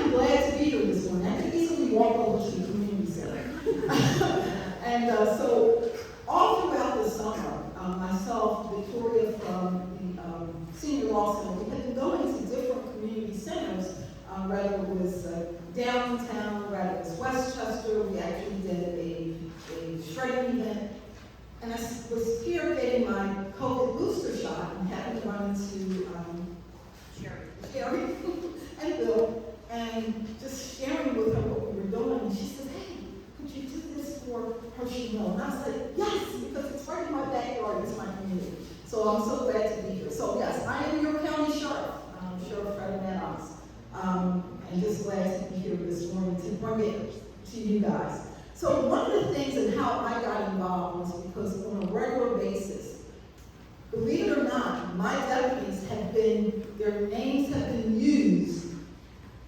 am glad to be here this morning. I could easily walk over to the community center. And so all throughout the summer, myself, Victoria from the Senior Law Center, we had been going to different community centers, whether it was downtown, whether it was Westchester. We actually did a shredding event. And I was here getting my COVID booster shot and happened to run into Sherry and Bill, and just sharing with her what we were doing. And she said, hey, could you do this for Hershey Mill? And I said, yes, because it's right in my backyard, it's my community. So I'm so glad to be here. So yes, I am your county sheriff, Sheriff Freddie Maddox. And just glad to be here this morning to bring it to you guys. So one of the things and how I got involved was because on a regular basis, believe it or not, my deputies have been, their names have been used,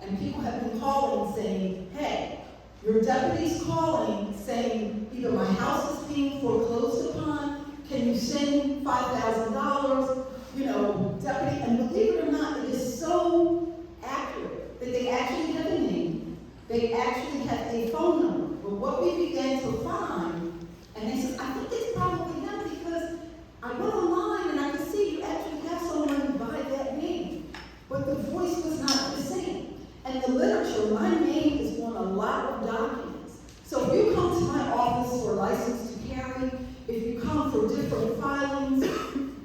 and people have been calling saying, hey, your deputy's calling saying either my house is being foreclosed upon, can you send $5,000, deputy, and believe it or not, it is so accurate that they actually have a name, they actually have a phone number. But what we began to find, and they said, I think it's probably him because I went online and I could see you actually have someone by that name, but the voice was not the same. And the literature, my name is on a lot of documents. So if you come to my office for license to carry, if you come for different filings,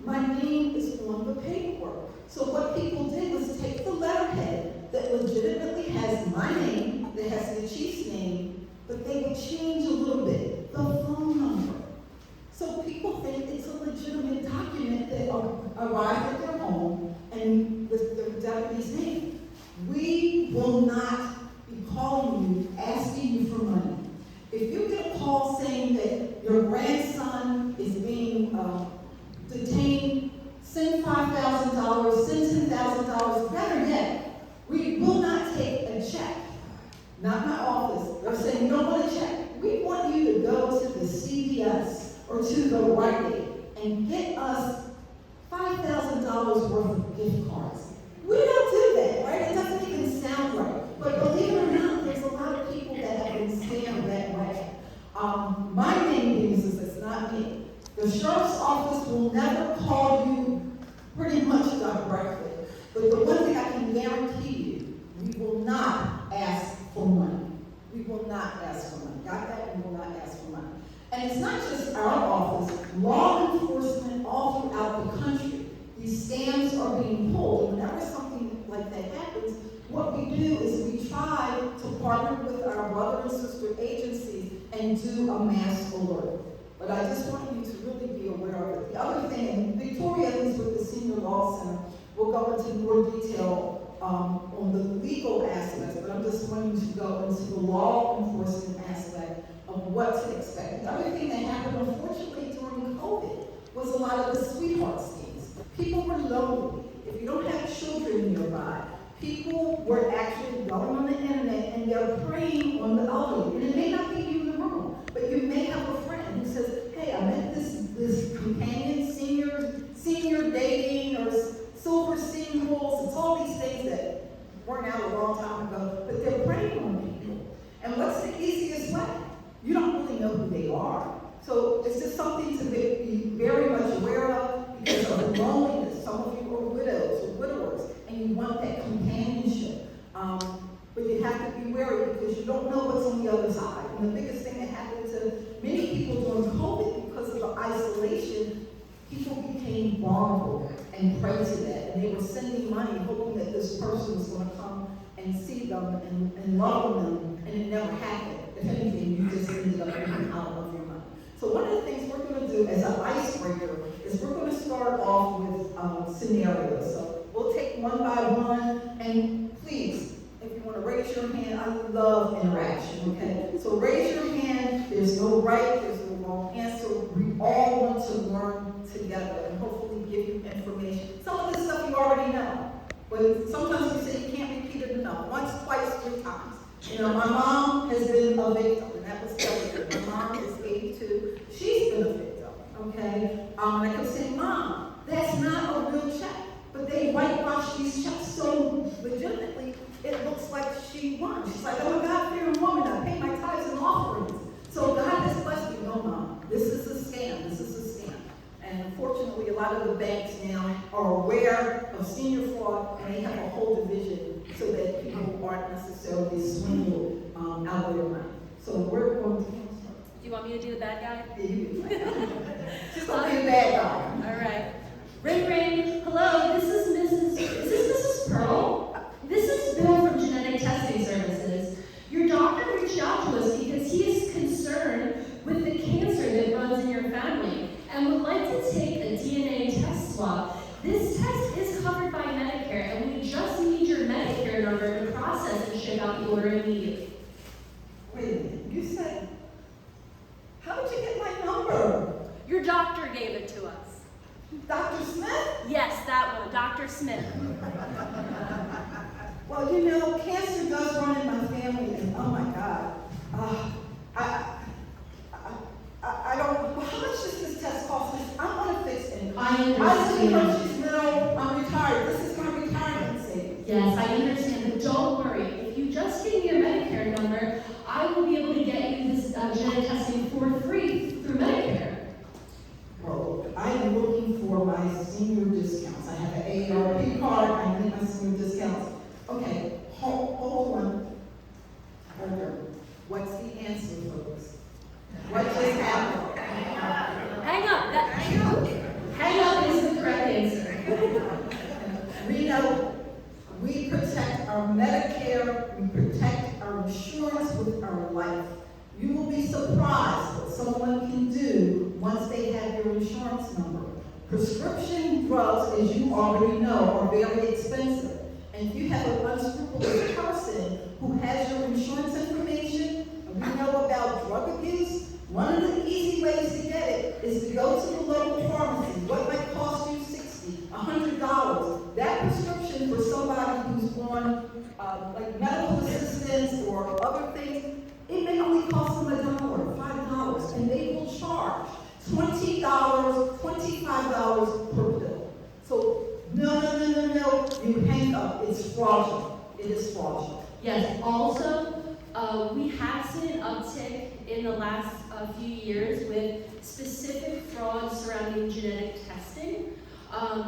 my name is on the paperwork. So what people did was take the letterhead that legitimately has my name, that has the chief's name, but they would change a little bit, the phone number. So people think it's a legitimate document that arrived at their home and with the deputy's name. We will not be calling you, asking you for money. If you get a call saying that your grandson is being detained, send $5,000, send $10,000, better yet, we will not take a check. Not my office. They're saying, you don't want a check. We want you to go to the CVS or to the Rite Aid and get us $5,000 worth of gift cards. We don't do that, right? It doesn't even sound right. But believe it or not, there's a lot of people that have been scammed that way. My name uses it's not me. The sheriff's office will never call you pretty much directly. But the one thing I can guarantee you, we will not ask for money. We will not ask for money. Got that? We will not ask for money. And it's not just our office. Law enforcement all throughout the country, these scams are being pulled. And whenever something like that happens, what we do is we try to partner with our brother and sister agencies and do a mass alert. But I just want you to really be aware of it. The other thing, and Victoria, who's with the Senior Law Center, will go into more detail on the legal aspects, but I'm just wanting to go into the law enforcement aspect of what to expect. The other thing that happened, unfortunately, during COVID was a lot of the sweetheart schemes. People were lonely. If you don't have children nearby, people were actually going on the internet and they're preying on the elderly. And it may not be you in the room, but you may have a friend who says, hey, I met this companion, senior dating, or silver singles. It's all these things that weren't out a long time ago, but they're preying on people. And what's the easiest way? You don't really know who they are. So it's just something to be very much aware of because of the loneliness. Some of you are widows or widowers, and you want that companionship. But you have to be wary because you don't know what's on the other side. And the biggest thing that happened to many people during COVID, because of the isolation, people became vulnerable and prey to that. And they were sending money hoping that this person was going to come and see them and love them, and it never happened. If anything, you just ended up getting out of your money. So one of the things we're going to do as an icebreaker is we're going to start off with scenarios. So we'll take one by one, and please, if you want to raise your hand, I love interaction, okay? So raise your hand. There's no right, there's no wrong answer. We all want to learn together and hopefully give you information. Some of this stuff you already know, but sometimes we say you can't repeat it enough. Once, twice, 3 times. My mom has been a victim, and that was delicate. My mom is 82. She's been a victim, okay? And I kept saying, Mom, that's not a real check. But they whitewash these checks so legitimately, it looks like she She's like, I'm a God-fearing woman. I pay my tithes and offerings. So God has blessed me. No, Mom, this is a scam. This is a scam. And unfortunately, a lot of the banks now are aware of senior fraud, and they have a whole division so that people aren't necessarily swindled out of their money. So we're going to. Do you want me to do the bad guy? Yeah, you do. She's going to be a bad guy. All right. Ring, ring. Hello, is this Mrs. Pearl? This is Bill from Genetic Testing Services. Your doctor reached out to us because he is concerned with the cancer that runs in your family and would like to take a DNA test swab. This test is covered by Medicare, and we just need your Medicare number to process and ship out the order immediately. Wait a minute. You said, how did you get my number? Your doctor gave it to us. Dr. Smith? Yes, that one, Dr. Smith. Well, you know, cancer does run in my family, and oh my God. I don't, well, how much does this test cost me? I'm on a fixed income. I I see understand. she's middle, I'm retired. This is my retirement savings. Yes, I understand, but don't worry. If you just give me your Medicare number, I will be able to get you this genetic testing for free through Medicare. Well, I am looking for my senior discounts. I have an AARP card, I need my senior discounts. Okay, hold on. Hold on. What's the answer, folks? What just happened? Hang up. Hang up is the correct answer. We know we protect our Medicare, we protect our insurance with our life. You will be surprised what someone can do once they have your insurance number. Prescription drugs, as you already know, are very expensive. And if you have an unscrupulous person who has your insurance information, and we know about drug abuse, one of the easy ways to get it is to go to the local pharmacy. What might cost you $60, $100? That prescription for somebody who's on like medical assistance or other things, it may only cost them $1, $5, and they will charge $20, $25 per pill. So no, you hang up. It's fraudulent. It is fraudulent. Yes, also, we have seen an uptick in the last few years with specific frauds surrounding genetic testing.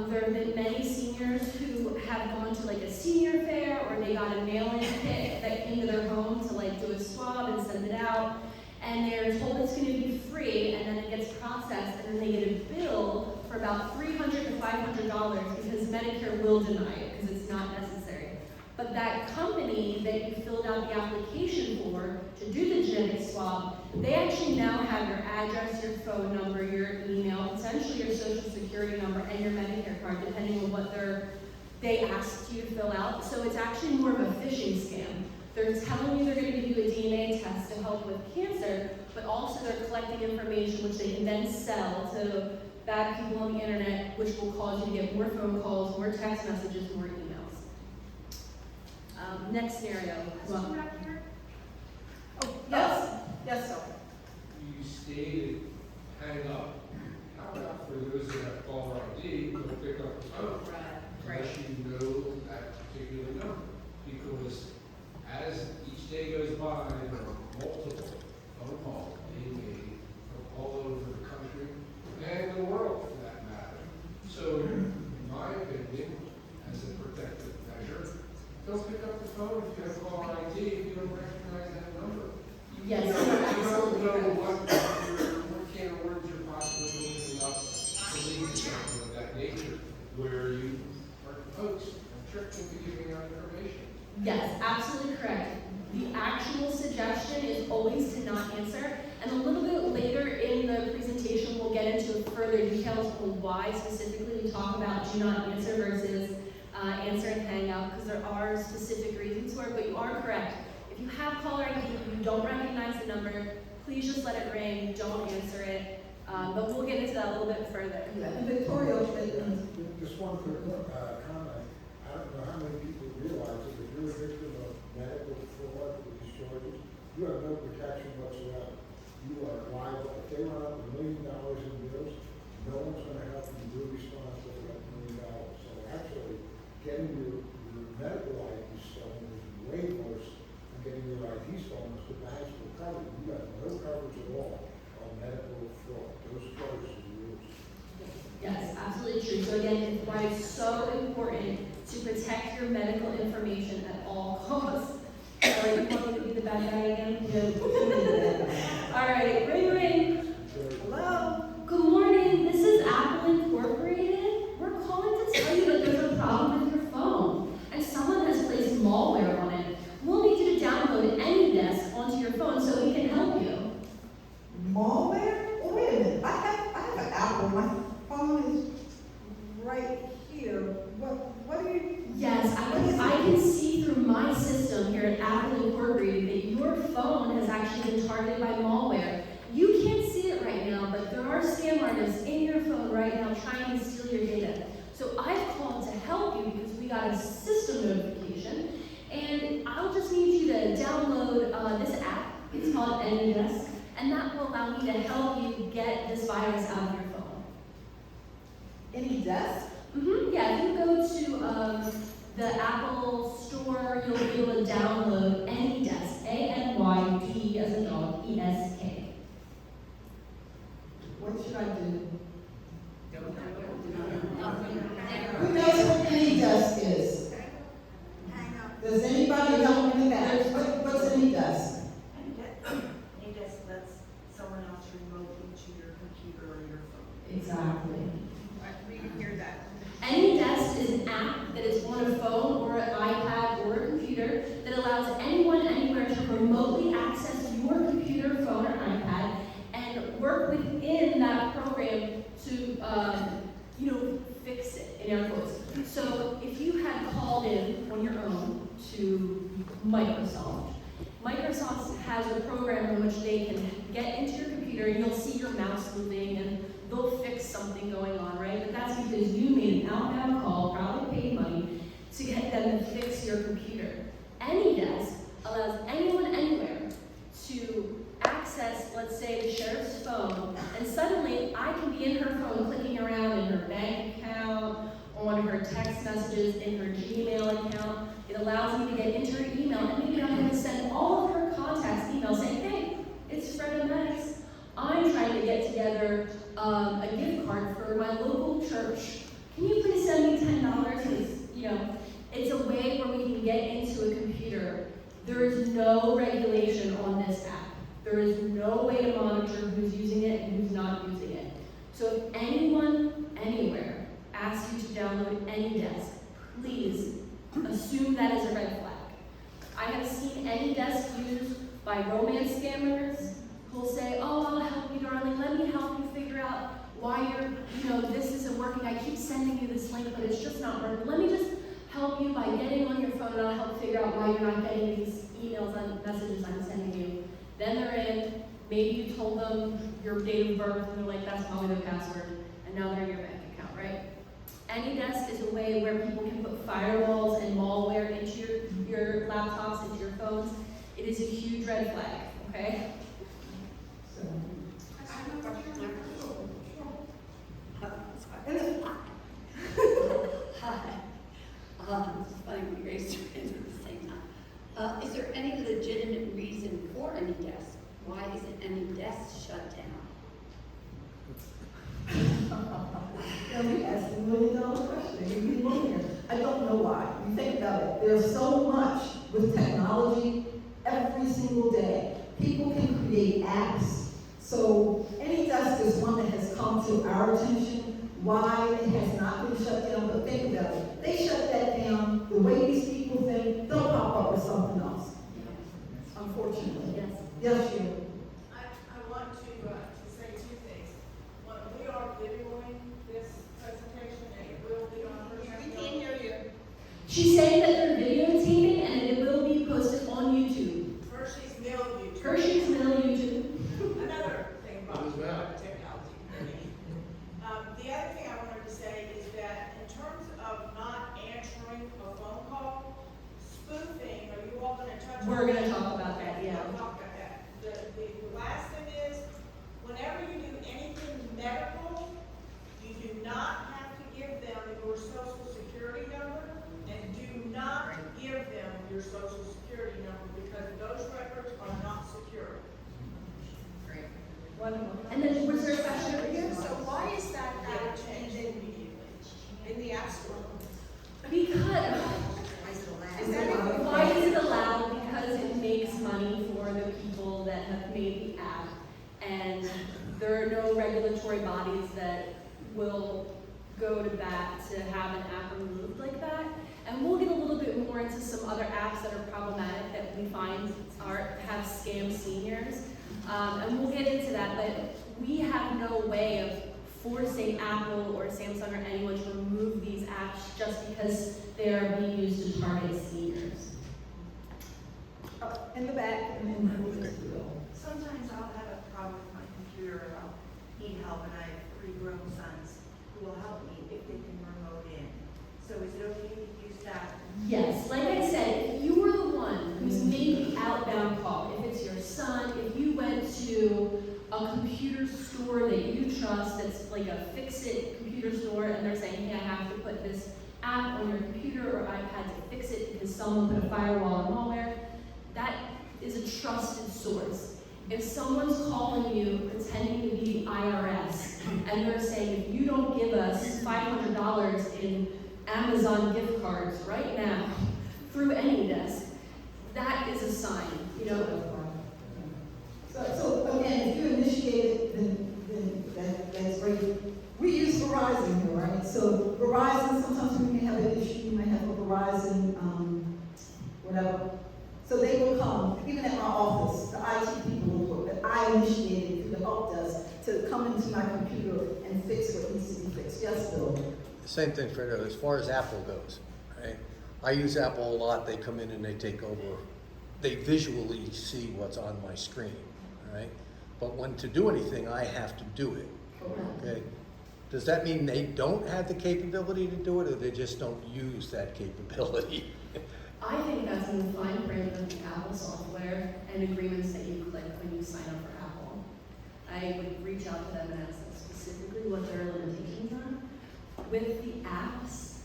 There have been many seniors who have gone to like a senior fair, or they got a mail-in kit that came to their home to like do a swab and send it out, and they're told it's going to be free, and then it gets processed, and then they get a bill for about $300 to $500 because Medicare will deny it because it's not necessary. But that company that you filled out the application for to do the genetic swab, they actually now have your address, your phone number, your email, potentially your social security number, and your Medicare card, depending on what they asked you to fill out. So it's actually more of a phishing scam. They're telling you they're going to give you a DNA test to help with cancer, but also they're collecting information which they can then sell to bad people on the internet, which will cause you to get more phone calls, more text messages, more emails. Next scenario. Oh, yes, sir. You stated hang up. How about for those that have caller ID, don't pick up the phone? Unless you know that particular number. Because as each day goes by, there are multiple phone calls being made from all over the country and the world for that matter. So, in my opinion, as a protective measure, don't pick up the phone if you have caller ID if you don't recognize that number. Yes, You you're don't absolutely know correct. what can of words you're possibly opening up to lead to something of that nature, where you are coaxed and tricked into giving out information. Yes, absolutely correct. The actual suggestion is always to not answer, and a little bit later in the presentation we'll get into further details on why specifically we talk about do not answer versus answer and hang up, because there are specific reasons for it, but you are correct. If you have caller ID, you don't recognize the number, please just let it ring, don't answer it, but we'll get into that a little bit further. Yeah, and Victoria, Just one quick comment. I don't know how many people realize that if you're a victim of medical fraud with these charges, you have no protection whatsoever. You are liable. If they run up $1 million in bills, no one's going to help you. You're responsible for that $1 million. So actually, getting your medical ID stolen is way worse than getting covered, you got no coverage at all on medical fraud. Those close to the rules. Yes, absolutely true. So again, it's why it's so important to protect your medical information at all costs. Sorry, you want me to be the bad guy again? Yeah. All right, ring ring. Hello? Good morning, this is Apple Incorporated. We're calling to tell you that there's a problem with your phone, and someone has placed malware on it. We'll need you to download AnyDesk onto your phone so we can help you. Malware? Well, wait a minute, I have an Apple, my phone is right here. What are you? Yes, I can see through my system here at Apple Incorporated that your phone has actually been targeted by malware. You can't see it right now, but there are scam artists in your phone right now trying to steal your data. So I've called to help you because we got a system notification, and I'll just need you to download this app. It's called AnyDesk, and that will allow me to help you get this virus out of your phone. Any desk? Yeah, if you go to the Apple store, you'll be able to download AnyDesk, A-N-Y-D as a dog, E-S-K. What should I do? Who knows what AnyDesk is? Does anybody help me with that? What's AnyDesk? It just lets someone else remote into your computer or your phone. Exactly. We hear that. AnyDesk is an app that is on a phone or an iPad or a computer that allows anyone anywhere to remotely access your computer, phone, or iPad and work within that program to, fix it, in air quotes. So if you had called in on your own to Microsoft, Microsoft has a program in which they can get into your computer and you'll see your mouse moving and they'll fix something going on, right? But that's because you made an outbound call, probably paid money, to get them to fix your computer. AnyDesk allows anyone anywhere to access, let's say, the sheriff's phone, and suddenly I can be in her phone clicking around in her bank account, on her text messages, in her Gmail account. It allows me to get into her email, and maybe I'm going to send all of her contacts emails saying, hey, it's Fred and Max. I'm trying to get together a gift card for my local church. Can you please send me $10? Because, it's a way where we can get into a computer. There is no regulation on this app. There is no way to monitor who's using it and who's not using it. So if anyone, anywhere, asks you to download AnyDesk, please assume that is a red flag. I have seen AnyDesk used by romance scammers who'll say, oh, I'll help you, darling. Let me help you figure out why this isn't working. I keep sending you this link, but it's just not working. Let me just help you by getting on your phone and I'll help figure out why you're not getting these emails and messages I'm sending you. Then they're in, maybe you told them your date of birth and they're like, that's probably the password, and now they're in your bank account, right? AnyDesk is a way where people can put firewalls and malware into your laptops, into your phones. It is a huge red flag, okay? So, Hi. It's funny we raised your hands at the same time. Is there any legitimate reason for AnyDesk? Why isn't AnyDesk shut down? we asked $1 million question. You didn't hear. I don't know why. You think about it. There's so much with technology every single day. People can create apps. So AnyDesk is one that has come to our attention. Why it has not been shut down, but think about it. They shut that down. The way these people think, they'll pop up with something else. Unfortunately. Yes. Yes, you. I want to say two things. One, we are videoing this presentation and it will be on her channel. We can't hear you. She's saying that they're videotaping and it will be posted on YouTube. Hershey's Mill YouTube. Hershey's Mill YouTube. Another thing What is about that? technology. The other thing I wanted to say is that in terms of not answering a phone call, spoofing, are you all going to touch on We're going to that? talk about that, yeah. We'll talk about that. The last thing is, whenever you do anything medical, you do not have to give them your social security number, and do not give them your social security number because those records are not secure. And then was there a question over here? So why is that added in the App Store? Because, Is that why is it allowed? Because it makes money for the people that have made the app. And there are no regulatory bodies that will go to bat to have an app removed like that. And we'll get a little bit more into some other apps that are problematic that we find have scam seniors. And we'll get into that, but we have no way of forcing Apple or Samsung or anyone to remove these apps just because they are being used to target seniors. In the back, and then Sometimes I'll have a problem with my computer, and I'll need help, and I have 3 grown sons who will help me if they can remote in. So is it okay to use that? Yes, like I said, if you were the one who's made the outbound call, if it's your son, if you went to a computer store that you trust, that's like a fix-it computer store, and they're saying, hey, I have to put this app on your computer or iPad to fix it because someone put a firewall and malware, that is a trusted source. If someone's calling you pretending to be the IRS, and they're saying, if you don't give us $500 in Amazon gift cards right now through AnyDesk, that is a sign, you know. So again, if you initiate it, then that's great. We use Verizon here, right? So Verizon, sometimes we may have an issue, we may have a Verizon, whatever. So they will come, even at my office, the IT people will, that I initiated through the help desk to come into my computer and fix what needs to be fixed. Yes, Bill? Same thing, Fredo, as far as Apple goes, right? I use Apple a lot. They come in and they take over. They visually see what's on my screen, right? But when to do anything, I have to do it, okay? Does that mean they don't have the capability to do it, or they just don't use that capability? I think that's in the fine print of the Apple software and agreements that you click when you sign up for Apple. I would reach out to them and ask them specifically what their limitations are. With the apps,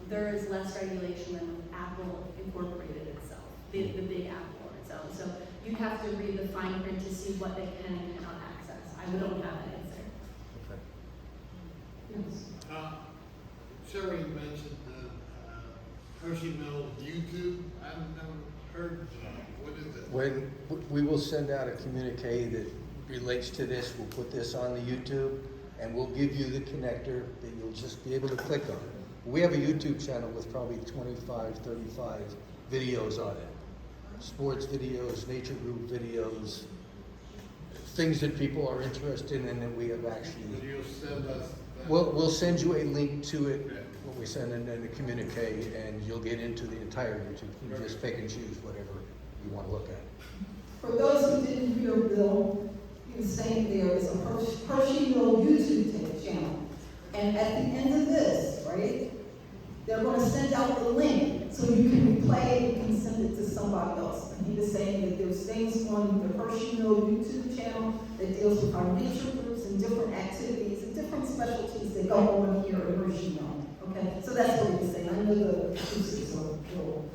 there is less regulation than with Apple Incorporated itself, the big Apple on its own. So you have to read the fine print to see what they can and cannot access. I don't have an answer. Okay. Yes. Sarah, you mentioned Hershey Mill YouTube. I've never heard, what is it? When we will send out a communique that relates to this, we'll put this on the YouTube, and we'll give you the connector that you'll just be able to click on. We have a YouTube channel with probably 25, 35 videos on it. Sports videos, nature group videos, things that people are interested in and that we have actually. You'll send us that? We'll send you a link to it, when we send in a communique, and you'll get into the entire YouTube. You just pick and choose whatever you want to look at. For those who didn't hear Bill, he was saying there is a Hershey Mill YouTube channel. And at the end of this, right, they're going to send out the link so you can replay it, you can send it to somebody else. And he was saying that there's things on the Hershey Mill YouTube channel that deals with our nature groups and different activities and different specialties that go on here at Hershey Mill. Okay, so that's what he was saying. I know the acoustics are cool.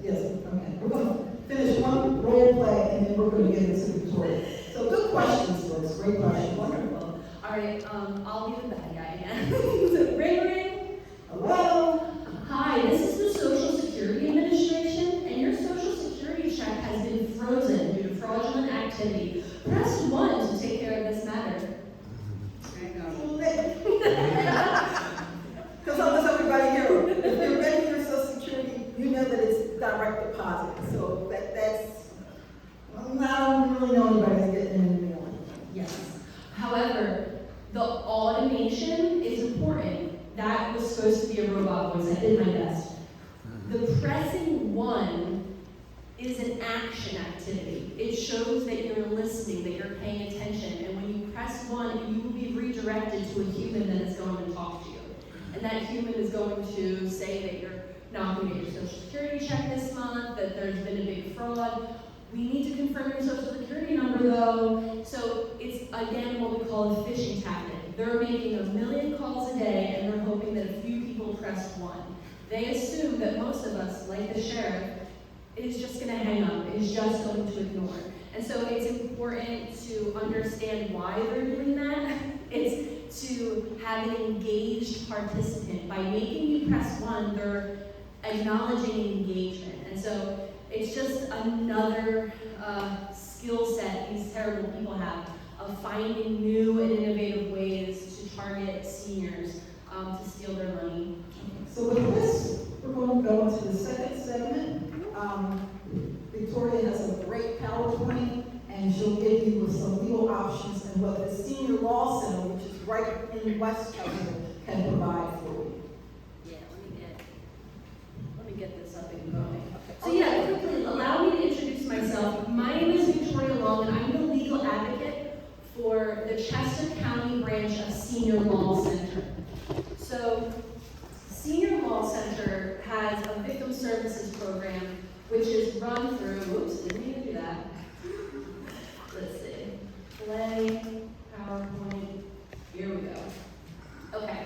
Yes, okay. We're going to finish one role play and then we're going to get into Victoria. So good questions, folks. Great questions. Wonderful. All right, I'll be the bad guy again. Ring, ring. Hello? Hi, this is the Social Security Administration, and your Social Security check has been frozen due to fraudulent activity. Press 1 to take care of this matter. Because almost everybody here, if you're getting your Social Security, you know that it's direct deposit. So that's, I don't really know anybody that's getting in the mail. Yes. However, the automation is important. That was supposed to be a robot voice. I did my best. The pressing 1 is an action activity. It shows that you're listening, that you're paying attention. And when you press 1, you will be redirected to a human that is going to talk to you. And that human is going to say that you're not going to get your Social Security check this month, that there's been a big fraud. We need to confirm your Social Security number though. So it's again what we call a phishing tactic. They're making 1 million calls a day and they're hoping that a few people press 1. They assume that most of us, like the sheriff, is just going to hang up, is just going to ignore. And so it's important to understand why they're doing that. It's to have an engaged participant. By making you press 1, they're acknowledging engagement. And so it's just another skill set these terrible people have of finding new and innovative ways to target seniors to steal their money. So with this, we're going to go into the second segment. Victoria has a great PowerPoint, and she'll give you with some legal options and what the Senior Law Center, which is right in Westchester, can provide for you. Yeah, let me get this up and going. So yeah, quickly, allow me to introduce myself. My name is Victoria Long, and I'm the legal advocate for the Chester County branch of Senior Law Center. So, Senior Law Center has a victim services program which is run through, whoops, didn't mean to do that. Let's see, play, PowerPoint, here we go. Okay,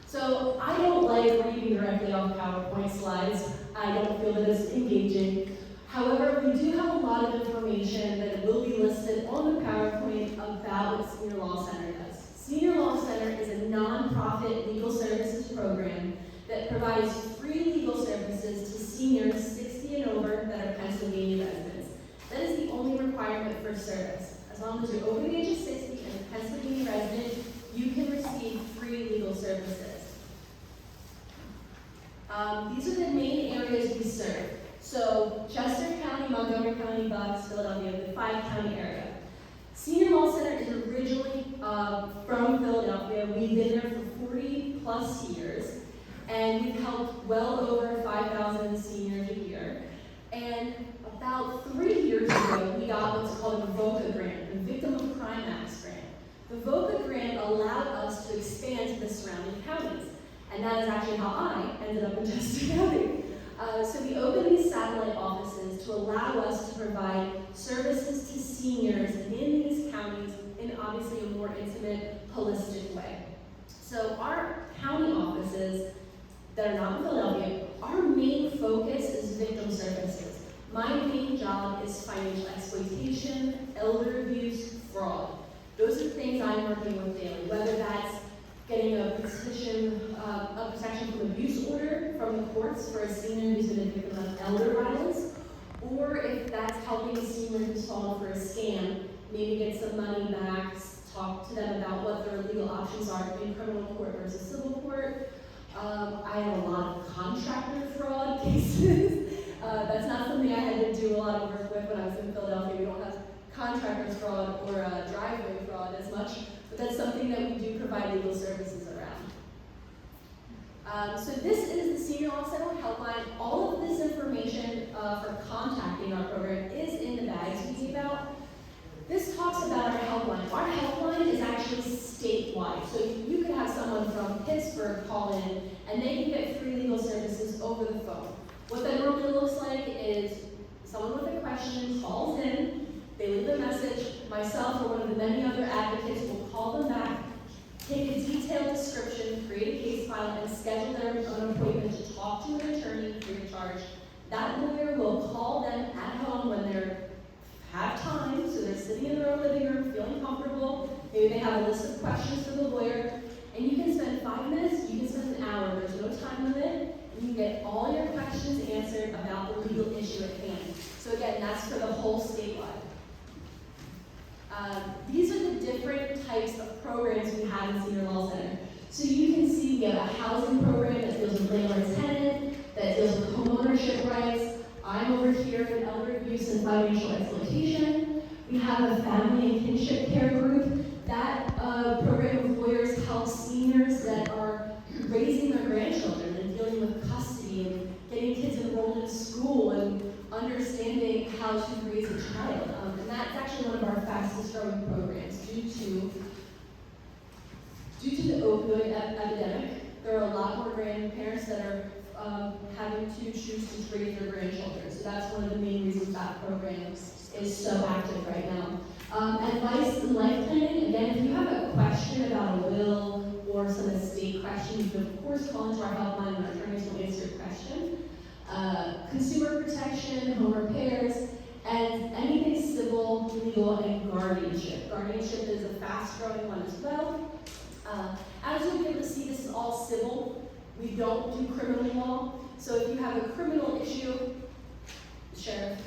so I don't like reading directly off PowerPoint slides. I don't feel that it's engaging. However, we do have a lot of information that will be listed on the PowerPoint about what Senior Law Center does. Senior Law Center is a nonprofit legal services program that provides free legal services to seniors 60 and over that are Pennsylvania residents. That is the only requirement for service. As long as you're over the age of 60 and a Pennsylvania resident, you can receive free legal services. These are the main areas we serve. So Chester County, Montgomery County, Bucks, Philadelphia, the 5-county area. Senior Law Center is originally from Philadelphia. We've been there for 40 plus years, and we've helped well over 5,000 seniors a year. And about 3 years ago, we got what's called the VOCA grant, the Victim of Crime Acts grant. The VOCA grant allowed us to expand to the surrounding counties, and that is actually how I ended up in Chester County. So we opened these satellite offices to allow us to provide services to seniors in these counties in obviously a more intimate, holistic way. So our county offices that are not in Philadelphia, our main focus is victim services. My main job is financial exploitation, elder abuse, fraud. Those are the things I'm working with daily, whether that's getting a petition, a protection from abuse order from the courts for a senior who's been a victim of elder violence, or if that's helping a senior who's fallen for a scam, maybe get some money back, talk to them about what their legal options are in criminal court versus civil court. I have a lot of contractor fraud cases. That's not something I had to do a lot of work with when I was in Philadelphia. We don't have contractor fraud or driveway fraud as much, but that's something that we do provide legal services around. So this is the Senior Law Center helpline. All of this information for contacting our program is in the bags we gave out. This talks about our helpline. Our helpline is actually statewide. So you could have someone from Pittsburgh call in and they can get free legal services over the phone. What that normally looks like is someone with a question calls in, they leave a message, myself or one of the many other advocates will call them back, take a detailed description, create a case file, and schedule their own appointment to talk to an attorney free of charge. That lawyer will call them at home when they have time, so they're sitting in their own living room, feeling comfortable. Maybe they have a list of questions for the lawyer, and you can spend 5 minutes, you can spend an hour, there's no time limit, and you can get all your questions answered about the legal issue at hand. So again, that's for the whole statewide. These are the different types of programs we have in Senior Law Center. So you can see we have a housing program that deals with landlord-tenant, that deals with homeownership rights. I'm over here in elder abuse and financial exploitation. We have a family and kinship care group. That program of lawyers helps seniors that are raising their grandchildren and dealing with custody and getting kids enrolled in school and understanding how to raise a child. And that's actually one of our fastest growing programs due to the opioid epidemic. There are a lot more grandparents that are having to choose to raise their grandchildren. So that's one of the main reasons that program is so active right now. Advice and life planning, again, if you have a question about a will or some estate question, you can of course call into our helpline and our attorneys will answer your question. Consumer protection, home repairs, and anything civil, legal, and guardianship. Guardianship is a fast-growing one as well. As you'll be able to see, this is all civil. We don't do criminal law. So if you have a criminal issue, sheriff.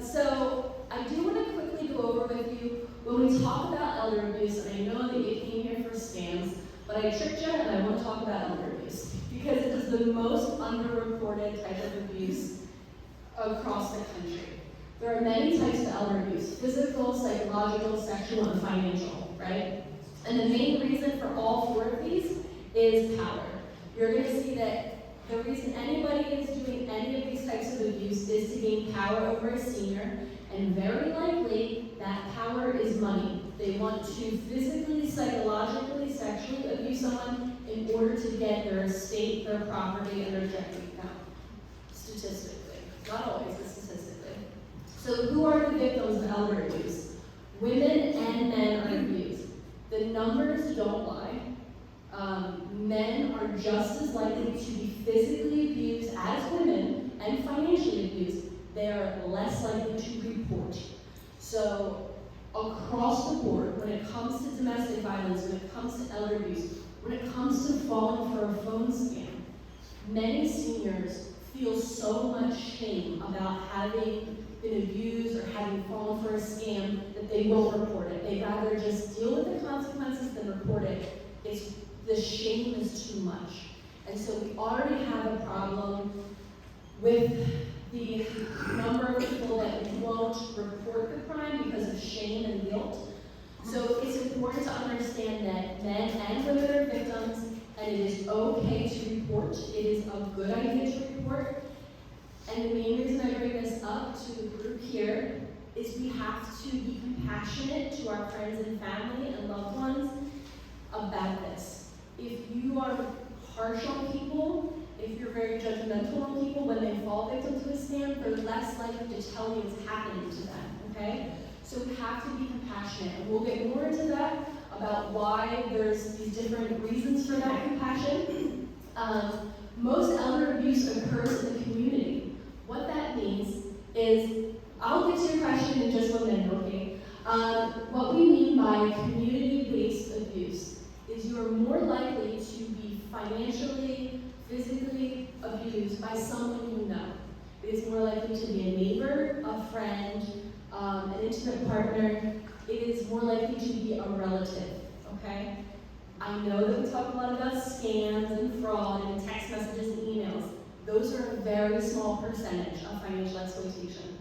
So I do want to quickly go over with you when we talk about elder abuse, and I know that you came here for scams, but I tricked you and I want to talk about elder abuse because it is the most underreported type of abuse across the country. There are many types of elder abuse: physical, psychological, sexual, and financial, right? And the main reason for all four of these is power. You're going to see that the reason anybody is doing any of these types of abuse is to gain power over a senior, and very likely that power is money. They want to physically, psychologically, sexually abuse someone in order to get their estate, their property, and their checking account. Statistically. Not always, but statistically. So who are the victims of elder abuse? Women and men are abused. The numbers don't lie. Men are just as likely to be physically abused as women and financially abused. They are less likely to report. So across the board, when it comes to domestic violence, when it comes to elder abuse, when it comes to falling for a phone scam, many seniors feel so much shame about having been abused or having fallen for a scam that they won't report it. They'd rather just deal with the consequences than report it. The shame is too much. And so we already have a problem with the number of people that won't report the crime because of shame and guilt. So it's important to understand that men and women are victims, and it is okay to report. It is a good idea to report. And the main reason I bring this up to the group here is we have to be compassionate to our friends and family and loved ones about this. If you are harsh on people, if you're very judgmental on people when they fall victim to a scam, they're less likely to tell you what's happening to them, okay? So we have to be compassionate, and we'll get more into that about why there's these different reasons for that compassion. Most elder abuse occurs in the community. What that means is, I'll get to your question in just 1 minute, okay? What we mean by community-based abuse is you are more likely to be financially, physically abused by someone you know. It is more likely to be a neighbor, a friend, an intimate partner. It is more likely to be a relative, okay? I know that we talk a lot about scams and fraud and text messages and emails. Those are a very small percentage of financial exploitation.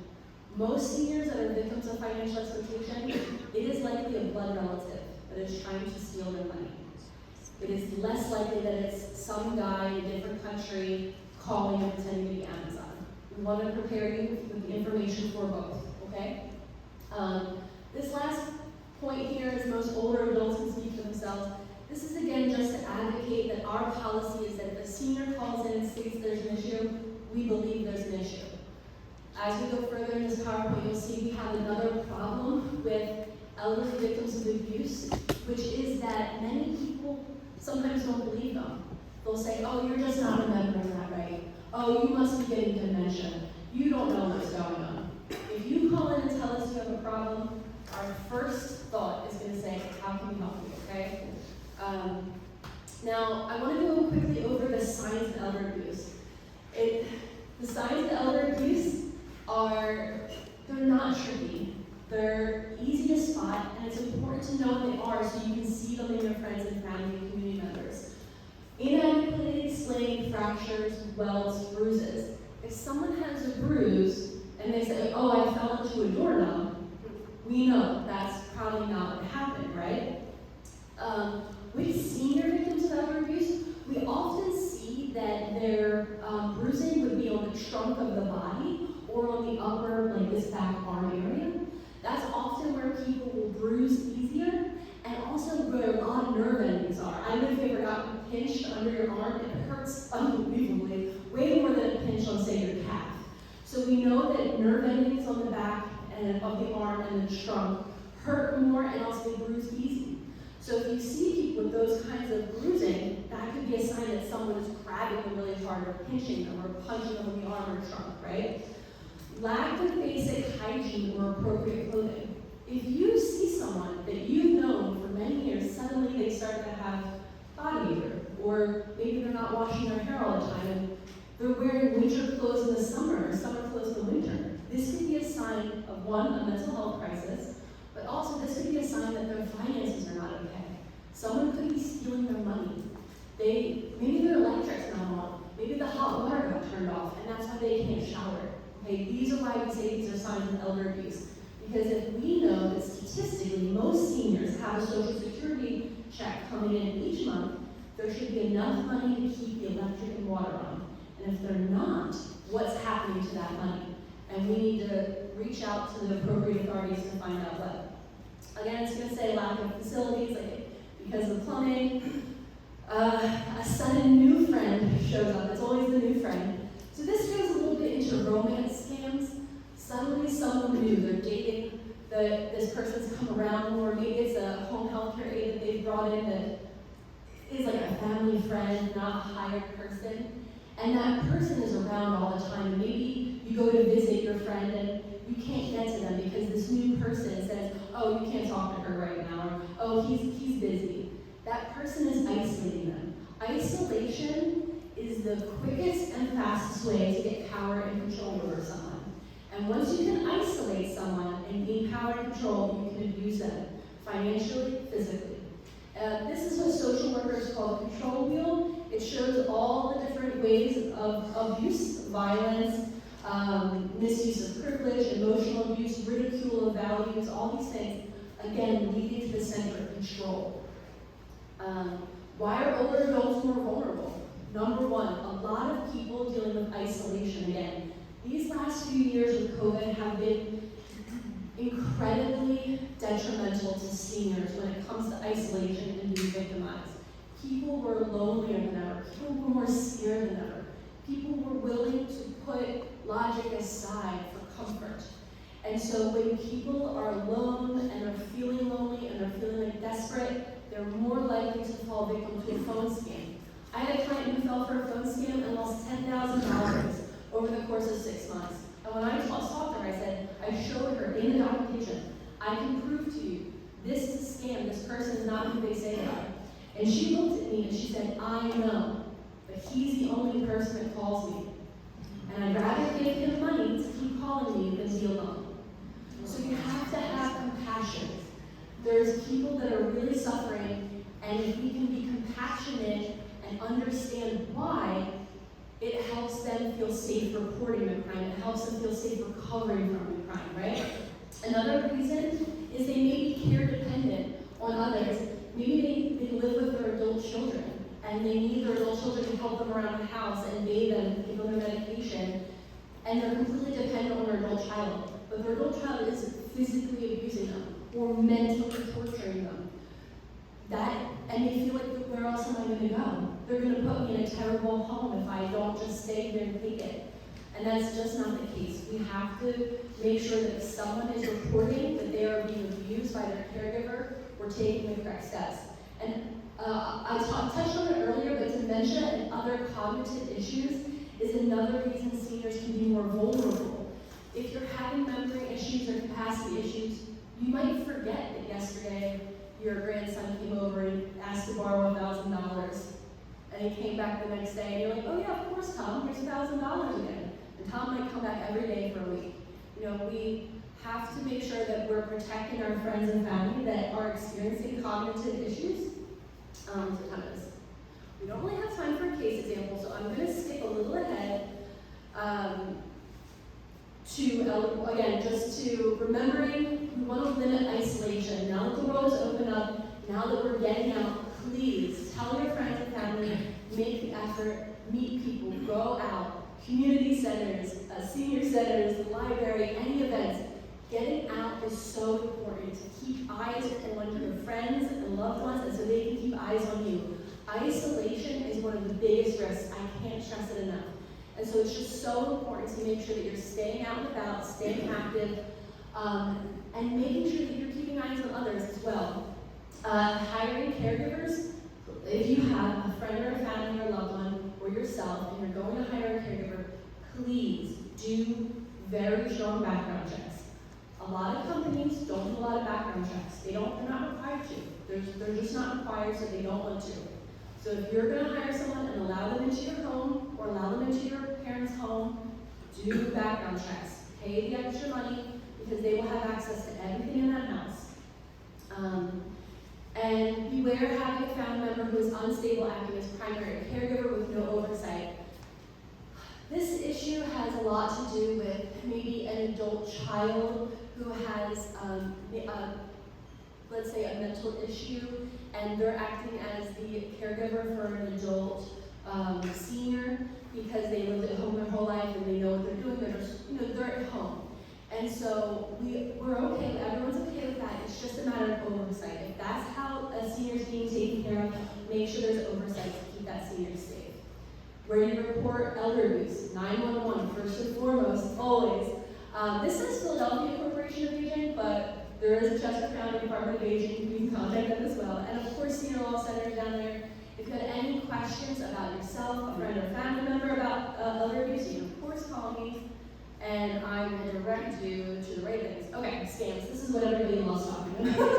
Most seniors that are victims of financial exploitation, it is likely a blood relative that is trying to steal their money. It is less likely that it's some guy in a different country calling and pretending to be Amazon. We want to prepare you with the information for both, okay? This last point here is most older adults can speak for themselves. This is again just to advocate that our policy is that if a senior calls in and states there's an issue, we believe there's an issue. As we go further in this PowerPoint, you'll see we have another problem with elderly victims of abuse, which is that many people sometimes don't believe them. They'll say, oh, you're just not remembering that right. Oh, you must be getting dementia. You don't know what's going on. If you call in and tell us you have a problem, our first thought is going to say, how can we help you, okay? Now, I want to go quickly over the signs of elder abuse. The signs of elder abuse they're not tricky. They're easy to spot, and it's important to know what they are so you can see them in your friends and family and community members. Inadequately explained fractures, welts, bruises. If someone has a bruise and they say, oh, I fell into a doorknob, we know that's probably not what happened, right? With senior victims of elder abuse, we often see that their bruising would be on the trunk of the body or on the upper, like this back arm area. That's often where people will bruise easier, and also where a lot of nerve endings are. I don't know if you've ever gotten pinched under your arm, and it hurts unbelievably, way more than a pinch on, say, your calf. So we know that nerve endings on the back and of the arm and the trunk hurt more and also bruise easy. So if you see people with those kinds of bruising, that could be a sign that someone is grabbing them really hard or pinching them or punching them in the arm or trunk, right? lack of basic hygiene or appropriate clothing. If you see someone that you've known for many years, suddenly they start to have body odor, or maybe they're not washing their hair all the time, and they're wearing winter clothes in the summer or summer clothes in the winter. This could be a sign of one, a mental health crisis, but also this could be a sign that their finances are not okay. Someone could be stealing their money. Maybe their electric's not on, maybe the hot water got turned off, and that's why they can't shower. Okay, these are why we say these are signs of elder abuse. Because if we know that statistically most seniors have a Social Security check coming in each month, there should be enough money to keep the electric and water on. And if they're not, what's happening to that money? And we need to reach out to the appropriate authorities to find out what. Again, it's going to say lack of facilities, like because of plumbing. A sudden new friend shows up. It's always the new friend. So this goes a little bit into romance scams. Suddenly someone new, they're dating, this person's come around, or maybe it's a home health care aide that they've brought in that is like a family friend, not a hired person. And that person is around all the time. Maybe you go to visit your friend and you can't get to them because this new person says, oh, you can't talk to her right now, or oh, he's busy. That person is isolating them. Isolation is the quickest and fastest way to get power and control over someone. And once you can isolate someone and gain power and control, you can abuse them, financially, physically. This is what social workers call the control wheel. It shows all the different ways of abuse, violence, misuse of privilege, emotional abuse, ridicule of values, all these things, again, leading to the center of control. Why are older adults more vulnerable? Number one, a lot of people dealing with isolation. Again, these last few years with COVID have been incredibly detrimental to seniors when it comes to isolation and being victimized. People were lonelier than ever. People were more scared than ever. People were willing to put logic aside for comfort. And so when people are alone and are feeling lonely and are feeling like desperate, they're more likely to fall victim to a phone scam. I had a client who fell for a phone scam and lost $10,000 over the course of 6 months. And when I talked to her, I said, I showed her in the documentation, I can prove to you, this is a scam, this person is not who they say they are. And she looked at me and she said, I know, but he's the only person that calls me. And I'd rather give him money to keep calling me than be alone. So you have to have compassion. There's people that are really suffering, and if we can be compassionate and understand why, it helps them feel safe reporting the crime. It helps them feel safe recovering from the crime, right? Another reason is they may be care dependent on others. Maybe they live with their adult children, and they need their adult children to help them around the house and bathe them, give them their medication, and they're completely dependent on their adult child. But their adult child is physically abusing them or mentally torturing them. And they feel like, where else am I going to go? They're going to put me in a terrible home if I don't just stay here and take it. And that's just not the case. We have to make sure that if someone is reporting that they are being abused by their caregiver, we're taking the correct steps. And I touched on it earlier, but dementia and other cognitive issues is another reason seniors can be more vulnerable. If you're having memory issues or capacity issues, you might forget that yesterday your grandson came over and asked to borrow $1,000. And he came back the next day and you're like, oh yeah, of course, Tom, here's $1,000 again. And Tom might come back every day for a week. You know, we have to make sure that we're protecting our friends and family that are experiencing cognitive issues. We don't really have time for a case example, so I'm going to skip a little ahead just to remembering we want to limit isolation. Now that the world is open up, now that we're getting out, please tell your friends and family, make the effort, meet people, go out, community centers, senior centers, the library, any events. Getting out is so important to keep eyes on your friends and loved ones, and so they can keep eyes on you. Isolation is one of the biggest risks. I can't stress it enough. And so it's just so important to make sure that you're staying out and about, staying active, and making sure that you're keeping eyes on others as well. Hiring caregivers, if you have a friend or a family or loved one, or yourself, and you're going to hire a caregiver, please do very strong background checks. A lot of companies don't do a lot of background checks. They're not required to. They're just not required, so they don't want to. So if you're gonna hire someone and allow them into your home or allow them into your parents' home, do background checks. Pay the extra money because they will have access to everything in that house. And beware having a family member who is unstable acting as primary caregiver with no oversight. This issue has a lot to do with maybe an adult child who has, let's say, a mental issue, and they're acting as the caregiver for an adult senior because they lived at home their whole life and they know what they're doing. They're just, they're at home. And so we're okay, everyone's okay with that. It's just a matter of oversight. If that's how a senior's being taken care of, make sure there's oversight to keep that senior safe. Where you report elder abuse, 911, first and foremost, always. This is Philadelphia Corporation of Aging, but there is a Chester County Department of Aging. You can contact them as well. And of course, Senior Law Center down there. If you have any questions about yourself, a friend or family member about elder abuse, you can of course call me, and I will direct you to the right things. Okay, scams. This is what everybody loves talking about.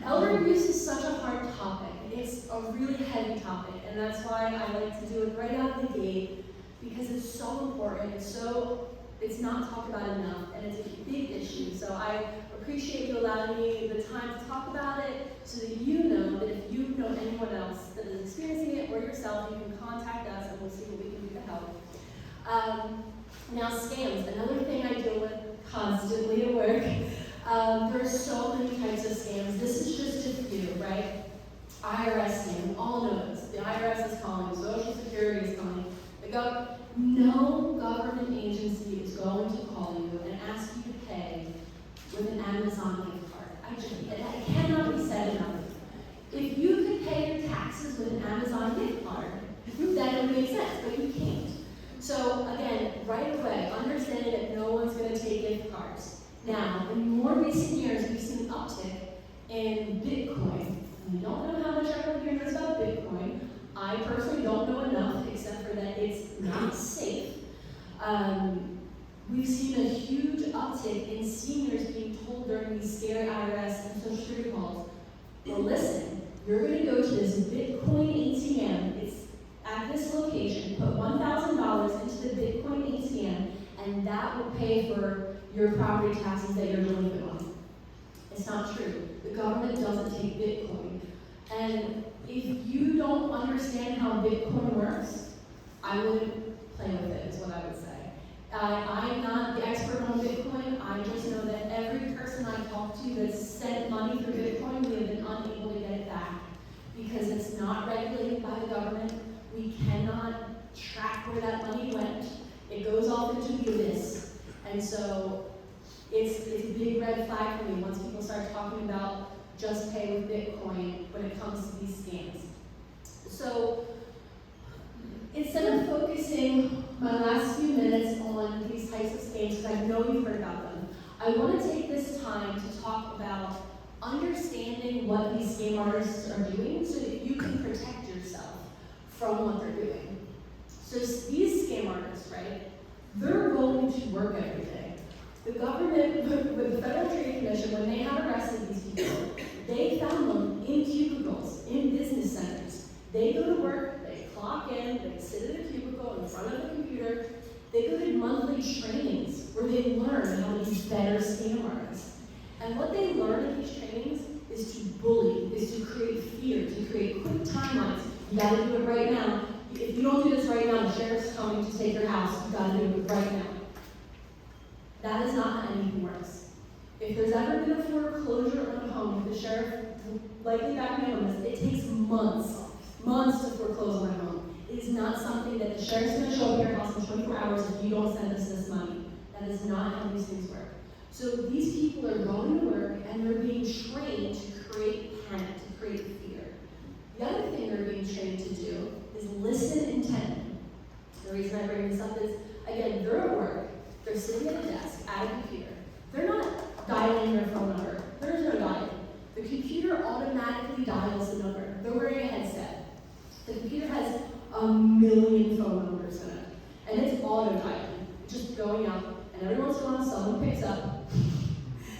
Elder abuse is such a hard topic. It's a really heavy topic, and that's why I like to do it right out of the gate, because it's so important. It's not talked about enough, and it's a big issue. So I appreciate you allowing me the time to talk about it, so that you know that if you know anyone else that is experiencing it or yourself, you can contact us and we'll see what we can do to help. Now, scams, another thing I deal with constantly at work. There are so many types of scams. This is just a few, right? IRS scam, all know this. The IRS is calling, Social Security is calling. No government agency is going to call you and ask you to pay with an Amazon gift card. That cannot be said enough. If you could pay your taxes with an Amazon gift card, that would make sense, but you can't. So again, right away, understanding that no one's going to take gift cards. Now, in more recent years, we've seen an uptick in Bitcoin. We don't know how much everyone here knows about Bitcoin. I personally don't know enough, except for that it's not safe. We've seen a huge uptick in seniors being told during these scary IRS and Social Security calls, well, listen, you're going to go to this Bitcoin ATM. It's at this location. Put $1,000 into the Bitcoin ATM, and that will pay for your property taxes that you're delinquent on. It's not true. The government doesn't take Bitcoin. And if you don't understand how Bitcoin works, I wouldn't play with it, is what I would say. I'm not the expert on Bitcoin. I just know that every person I talk to that's sent money through Bitcoin, we have been unable to get it back because it's not regulated by the government. We cannot track where that money went. It goes off into the abyss. And so it's a big red flag for me once people start talking about just pay with Bitcoin when it comes to these scams. So instead of focusing my last few minutes on these types of scams, because I know you've heard about them, I want to take this time to talk about understanding what these scam artists are doing so that you can protect yourself from what they're doing. So these scam artists, right, they're going to work every day. The government, with the Federal Trade Commission, when they have arrested these people, they found them in cubicles, in business centers. They go to work, they clock in, they sit in a cubicle in front of the computer. They go to monthly trainings where they learn how to be better scam artists. And what they learn in these trainings is to bully, is to create fear, to create quick timelines. You gotta do it right now. If you don't do this right now, the sheriff's coming to take your house. You gotta do it right now. That is not how anything works. If there's ever been a foreclosure on a home, the sheriff will likely back me on this. It takes months to foreclose on a home. It is not something that the sheriff's going to show up at your house in 24 hours if you don't send us this money. That is not how these things work. So these people are going to work and they're being trained to create panic, to create fear. The other thing they're being trained to do is listen intently. The reason I bring this up is, again, they're at work. They're sitting at a desk, at a computer. They're not dialing their phone number. There's no dialing. The computer automatically dials the number. They're wearing a headset. The computer has 1 million phone numbers in it. And it's auto-dialing. It just going up, and every once in a while someone picks up,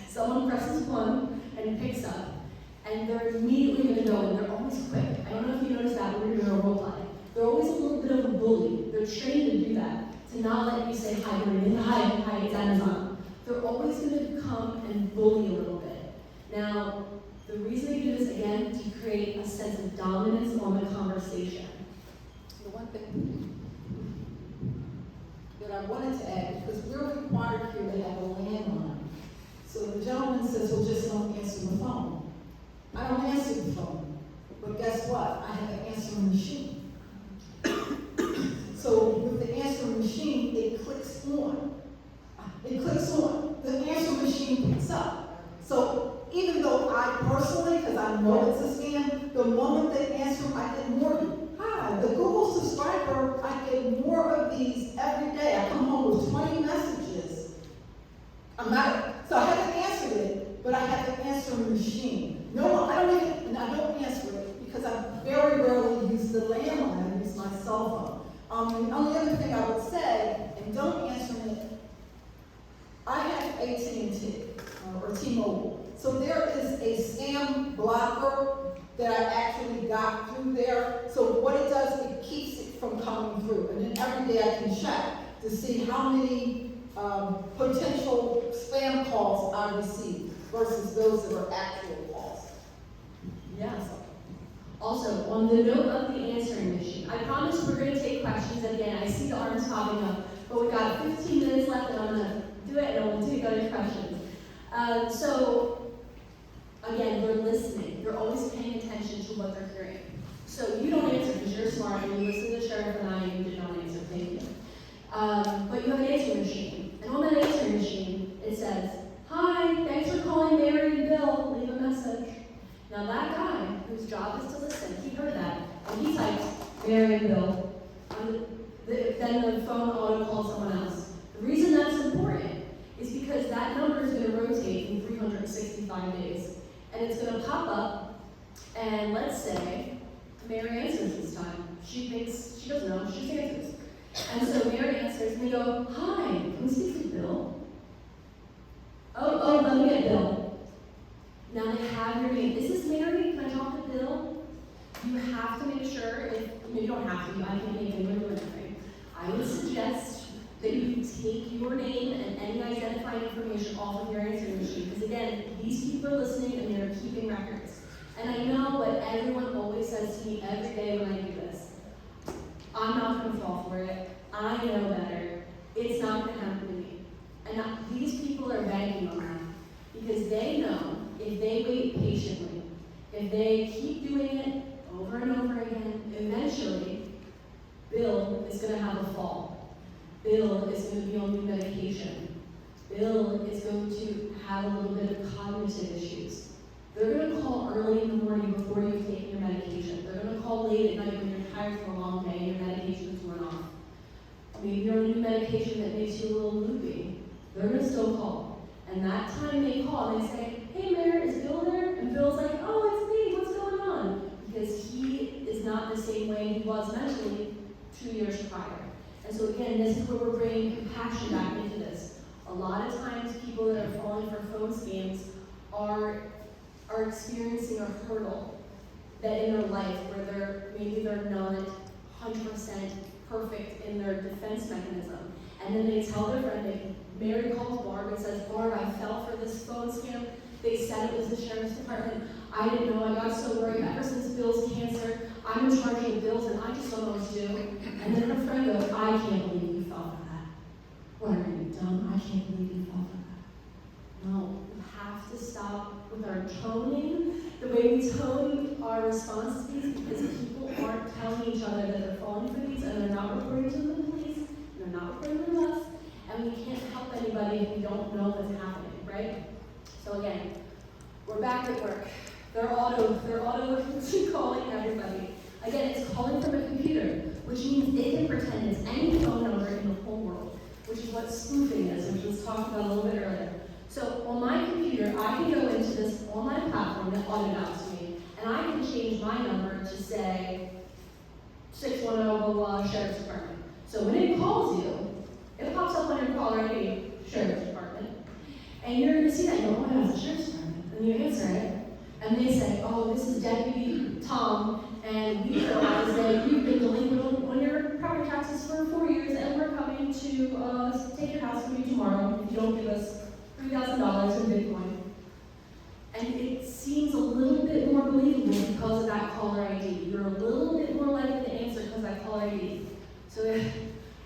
someone presses one and picks up, and they're immediately gonna go, and they're always quick. I don't know if you noticed that when you're doing a role play. They're always a little bit of a bully. They're trained to do that, to not let you say hi, hi, it's Amazon. They're always gonna come and bully a little bit. Now, the reason they do this, again, to create a sense of dominance on the conversation. The one thing that I wanted to add, because we're required here to have a landline. So the gentleman says, well, just don't answer the phone. I don't answer the phone, but guess what? I have an answering machine. So with the answering machine, it clicks on. It clicks on. The answering machine picks up. So even though I personally, because I know it's a scam, the moment they answer, I get more. Hi, the Google subscriber, I get more of these every day. I come home with 20 messages. So I haven't answered it, but I have an answering machine. No, I don't answer it because I very rarely use the landline. I use my cell phone. The only other thing I would say, and don't answer it, I have AT&T or T-Mobile. So there is a scam blocker that I actually got through there. So what it does, it keeps it from coming through. And then every day I can check to see how many potential spam calls I receive versus those that are actual calls. Yes. Also, on the note of the answering machine, I promise we're going to take questions at the end. I see the arms popping up, but we've got 15 minutes left, and I'm going to do it, and we'll take other questions. So, again, they're listening. They're always paying attention to what they're hearing. So you don't answer because you're smart, and you listen to the sheriff and I, and you did not answer. Thank you. But you have an answering machine, and on that answering machine, it says, "Hi, thanks for calling Mary and Bill. Leave a message." Now that guy, whose job is to listen, he heard that, and he types, "Mary and Bill." Then the phone auto calls someone else. The reason that's important is because that number is going to rotate in 365 days. And it's going to pop up, and let's say Mary answers this time. She thinks, she doesn't know, she just answers. And so Mary answers, and they go, "Hi, can we speak to Bill?" Oh, let me get Bill. Now they have your name. "Is this Mary? Can I talk to Bill?" You have to make sure, you don't have to, I can't make anyone do anything. I would suggest that you take your name and any identifying information off of your answering machine. Because again, these people are listening and they're keeping records. And I know what everyone always says to me every day when I do this. I'm not going to fall for it. I know better. It's not going to happen to me. And these people are banking on that. Because they know if they wait patiently, if they keep doing it over and over again, eventually, Bill is going to have a fall. Bill is going to be on new medication. Bill is going to have a little bit of cognitive issues. They're going to call early in the morning before you've taken your medication. They're going to call late at night when you're tired from a long day and your medication's worn off. Maybe you're on a new medication that makes you a little loopy. They're going to still call. And that time they call and they say, "Hey, Mary, is Bill there?" And Bill's like, "Oh, it's me. What's going on?" Because he is not the same way he was mentally 2 years prior. And so again, this is where we're bringing compassion back into this. A lot of times people that are falling for phone scams are experiencing a hurdle that in their life where maybe they're not 100% perfect in their defense mechanism. And then they tell their friend, Mary calls Barb and says, "Barb, I fell for this phone scam. They said it was the sheriff's department. I didn't know. I got so worried. Ever since Bill's cancer, I'm in charge of the bills and I just don't know what to do." And then her friend goes, "I can't believe you fell for that. What are you, dumb? I can't believe you fell for that." No, we have to stop with our toning, the way we tone our response to these, because people aren't telling each other that they're falling for these and they're not reporting to the police, and they're not reporting to us, and we can't help anybody if we don't know what's happening, right? So again, we're back at work. They're auto calling everybody. Again, it's calling from a computer, which means it can pretend it's any phone number in the whole world, which is what spoofing is, which was talked about a little bit earlier. So on my computer, I can go into this online platform that auto-dials me, and I can change my number to say 610 blah blah sheriff's department. So when it calls you, it pops pops up on your caller ID, sheriff's department, and you're gonna see that, you go, oh my God, it's the sheriff's department, and you answer it, and they say, oh, this is Deputy Tom, and we realize that you've been delinquent on your property taxes for 4 years, and we're coming to take your house from you tomorrow if you don't give us $3,000 in Bitcoin. And it seems a little bit more believable because of that caller ID. You're a little bit more likely to answer because of that caller ID. So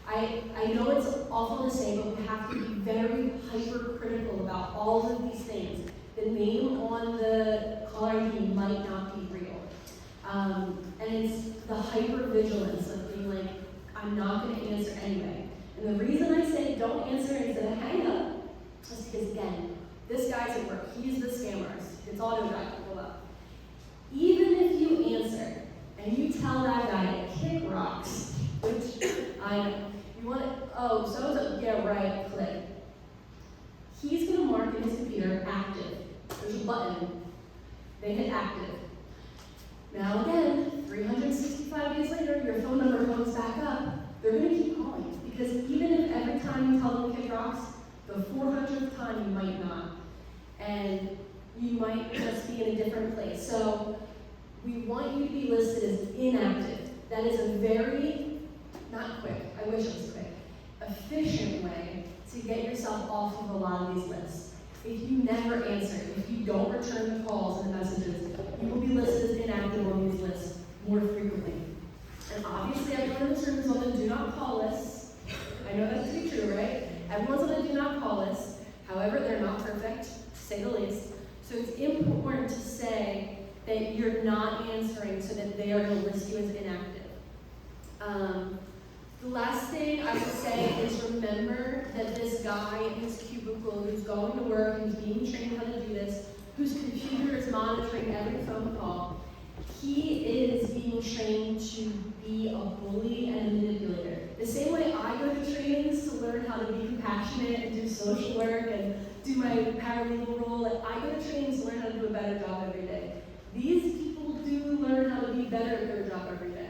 I know it's awful to say, but we have to be very hypercritical about all of these things. The name on the caller ID might not be real. And it's the hypervigilance of being like, I'm not going to answer anyway. And the reason I say don't answer instead of hang up is because, again, this guy's at work. He's the scammer. It's auto-drive people up. Even if you answer and you tell that guy to kick rocks, which I know, you want to, oh, so-and-so, yeah, right, click. He's going to mark in his computer active. There's a button. They hit active. Now again, 365 days later, your phone number comes back up. They're going to keep calling because even if every time you tell them to kick rocks, the 400th time you might not. And you might just be in a different place. So we want you to be listed as inactive. That is a very, not quick, I wish it was quick, efficient way to get yourself off of a lot of these lists. If you never answer, if you don't return the calls and the messages, you will be listed as inactive on these lists more frequently. And obviously everyone in this room is on the do not call list. I know that's to be true, right? Everyone's on the do not call list. However, they're not perfect, to say the least. So it's important to say that you're not answering so that they are going to list you as inactive. The last thing I would say is remember that this guy in his cubicle who's going to work, who's being trained how to do this, whose computer is monitoring every phone call, he is being trained to be a bully and a manipulator. The same way I go to trainings to learn how to be compassionate and do social work and do my paralegal role, like I go to trainings to learn how to do a better job every day. These people do learn how to be better at their job every day.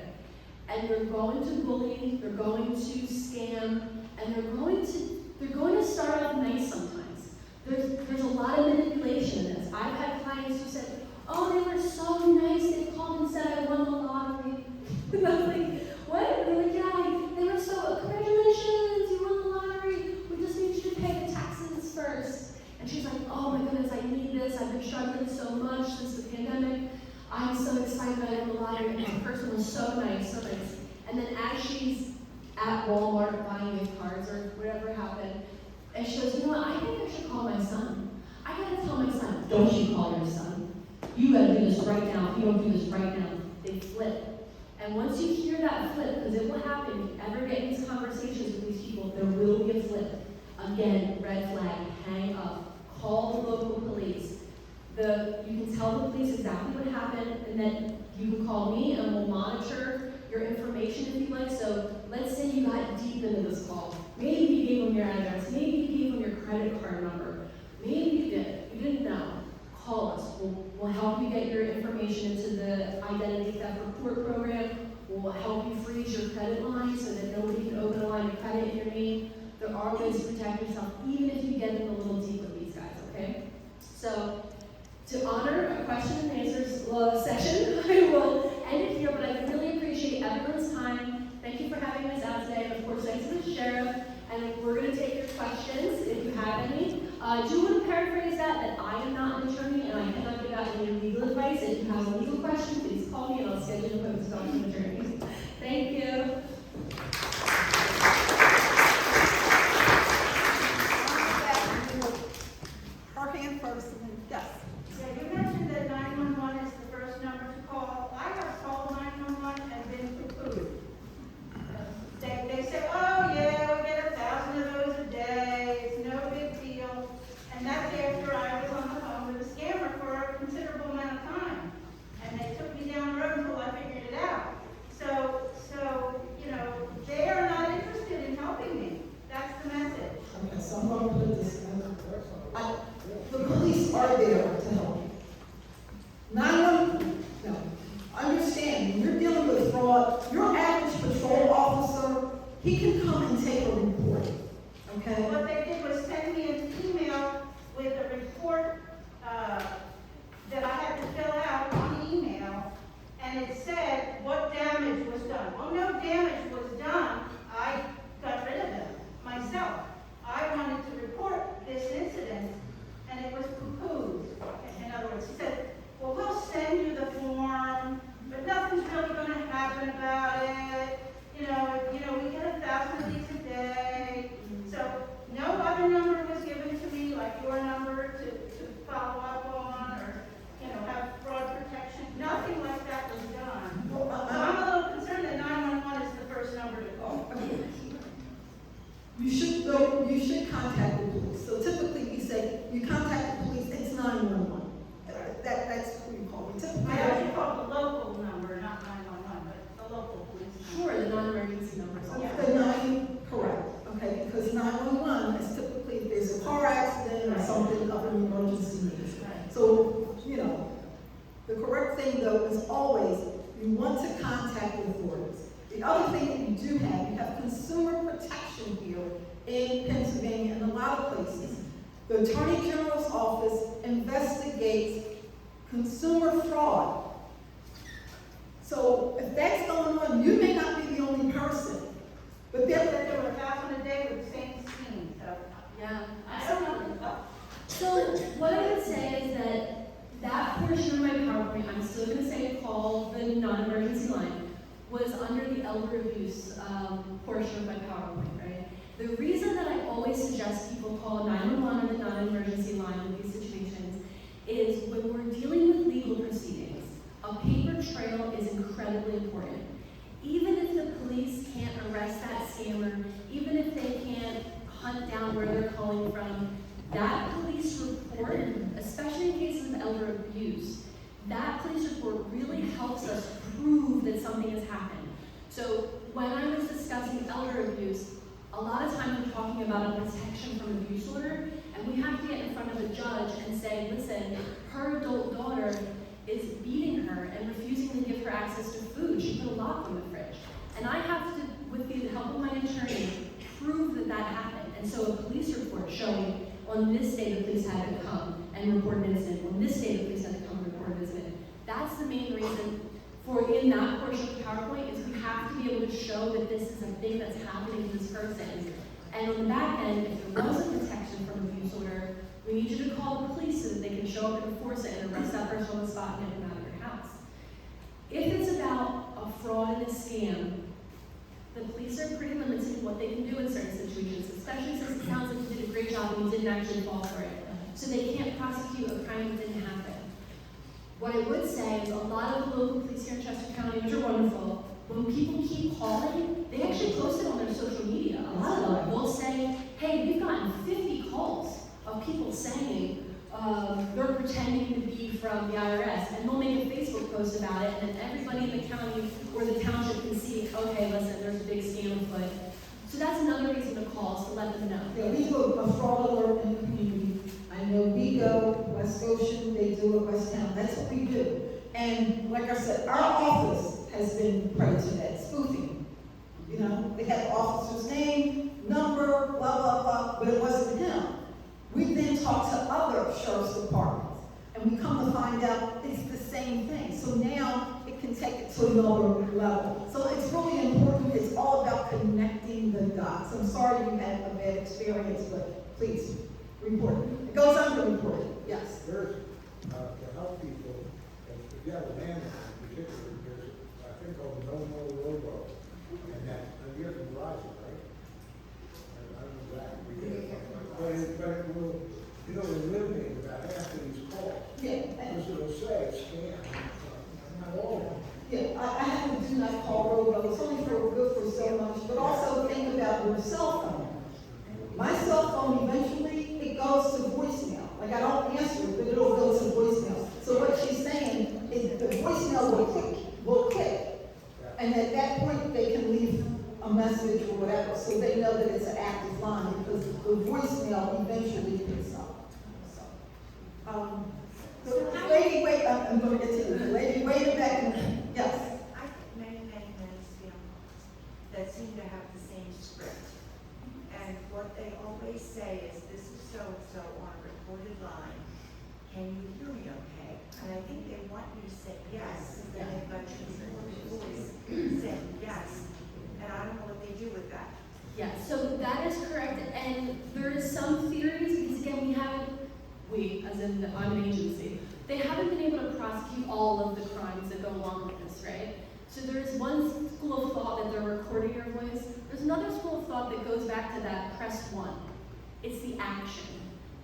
And they're going to bully, they're going to scam, and they're going to start off nice sometimes. There's a lot of manipulation in this. I've had clients who said, oh, they were so nice, they called and said I won the lottery. And I was like, what? And they're like, yeah, they were so, congratulations, you won the lottery. We just need you to pay the taxes first. And she's like, oh my goodness, I need this. I've been struggling so much since the pandemic. I'm so excited I won the lottery. And the person was so nice, so nice. And then as she's at Walmart buying gift cards or whatever happened, and she goes, you know what, I think I should call my son. I gotta tell my son, don't you call your son. You gotta do this right now. If you don't do this right now, they flip. And once you hear that flip, because it will happen, if you ever get in these conversations with these people, there will be a flip. Again, red flag, hang up, call the local police. You can tell the police exactly what happened, and then you can call me and we'll monitor your information if you like. So let's say you got deep into this call. Maybe you gave them your address, maybe you gave them your credit card number. Maybe you didn't know. Call us. We'll help you get your information into the identity theft report program. We'll help you freeze your credit line so that nobody can open a line of credit in your name. There are ways to protect yourself, even if you get in a little deep with these guys, okay? So, to honor a question and answers session, I will end it here, but I really appreciate everyone's time. Thank you for having us out today, and of course, thanks to the sheriff. And we're going to take your questions if you have any. I do want to paraphrase that I am not an attorney and I cannot give out any legal advice. If you have a legal question, please call me and I'll schedule an appointment to talk to an attorney. Thank you. Her hand first, and then, yes. Yeah, you mentioned that 911 is the first number to call. I have called 911 and been poo-pooed. They say, oh yeah, we get 1,000 of those a day, it's no big deal. And that's after I was on the phone with a scammer for a considerable amount of time. And they took me down the road until I figured it out. So, you know, they are not interested in helping me. That's the message. Okay, so I'm going to put this, the police are there to help you. 911, no. Understand, when you're dealing with fraud, your average patrol officer, he can come and take a report. okay? What they did was send me an email with a report, that I had to fill out on email, and it said what damage was done. Well, no damage was done. I got rid of them myself. I wanted to report this incident, and it was poo-pooed. In other words, he said, well, we'll send you the form, but nothing's really gonna happen about it. You know, we get 1,000 of these a day. So no other number was given to me, like your number to follow up on, or, have fraud protection. Nothing like that was done. So I'm a little concerned that 911 is the first number to call. You should contact the police. So typically we say, you contact the police, it's 911. That's what you call it. Typically, I actually called the local number, not 911, but the local police number. Sure, the non-emergency numbers. Correct, okay, because 911 is typically if there's a car accident or something of an emergency need. Right. So, the correct thing though is always, you want to contact the authorities. The other thing that you have consumer protection here in Pennsylvania and a lot of places. The Attorney General's office investigates consumer fraud. So if that's going on, you may not be the only person, but There were 1,000 a day with the same scheme, so. Yeah. I don't know. So what I would say is that portion of my PowerPoint, I'm still going to say call the non-emergency line, was under the elder abuse portion of my PowerPoint, right? The reason that I always suggest people call 911 or the non-emergency line in these situations is when we're dealing with legal proceedings, a paper trail is incredibly important. Even if the police can't arrest that scammer, even if they can't hunt down where they're calling from, that police report, especially in cases of elder abuse, that police report really helps us prove that something has happened. So when I was discussing elder abuse, a lot of times we're talking about a protection from abuse order, and we have to get in front of a judge and say, listen, her adult daughter is beating her and refusing to give her access to food. She put a lock on the fridge. And I have to, with the help of my attorney, prove that that happened. And so a police report showing on this day the police had to come and report an incident, on this day the police had to come and report an incident. That's the main reason for in that portion of the PowerPoint is we have to be able to show that this is a thing that's happening to this person. And on the back end, if there was a protection from abuse order, we need you to call the police so that they can show up and enforce it and arrest that person on the spot and get them out of their house. If it's about a fraud and a scam, the police are pretty limited in what they can do in certain situations, especially since it sounds like you did a great job and you didn't actually fall for it. So they can't prosecute a crime that didn't happen. What I would say is a lot of the local police here in Chester County, which are wonderful, when people keep calling, they actually post it on their social media. A lot of them will say, hey, we've gotten 50 calls of people saying they're pretending to be from the IRS, and they'll make a Facebook post about it, and then everybody in the county or the township can see, okay, listen, there's a big scam afoot. So that's another reason to call, is to let them know. Yeah, we do a fraud alert in the community. I know Vigo, West Goshen, they do it, West Town. That's what we do. And like I said, our office has been prey to that, spoofing. They had the officer's name, number, blah, blah, blah, but it wasn't him. We then talked to other sheriff's departments, and we come to find out it's the same thing. So now it can take it to another level. So it's really important. It's all about connecting the dots. I'm sorry you had a bad experience, but please report it. It goes under-reported, yes. There's, to help people, if you have a landline in particular, there's, I think, called No More Robo, and that, you have Verizon, right? I don't know that, but it will, eliminate about half of these calls. Yeah, Because it'll say scam, not all of them. yeah, I have to do not call robo. It's only good for so much, but also think about your cell phone. My cell phone, eventually, it goes to voicemail. Like, I don't answer it, but it'll go to voicemail. So what she's saying is the voicemail will click. And at that point, they can leave a message or whatever, so they know that it's an active line, because the voicemail eventually picks up. The lady, wait, I'm going to get to the lady, wait a second, yes. I get many spam calls that seem to have the same script. And what they all also on a recorded line, can you hear me okay? And I think they want you to say yes, and then they've got your recorded voice saying yes, and I don't know what they do with that. Yeah, so that is correct, and there is some theories, because again, as in I'm an agency, they haven't been able to prosecute all of the crimes that go along with this, right? So there's one school of thought that they're recording your voice. There's another school of thought that goes back to that press one. It's the action.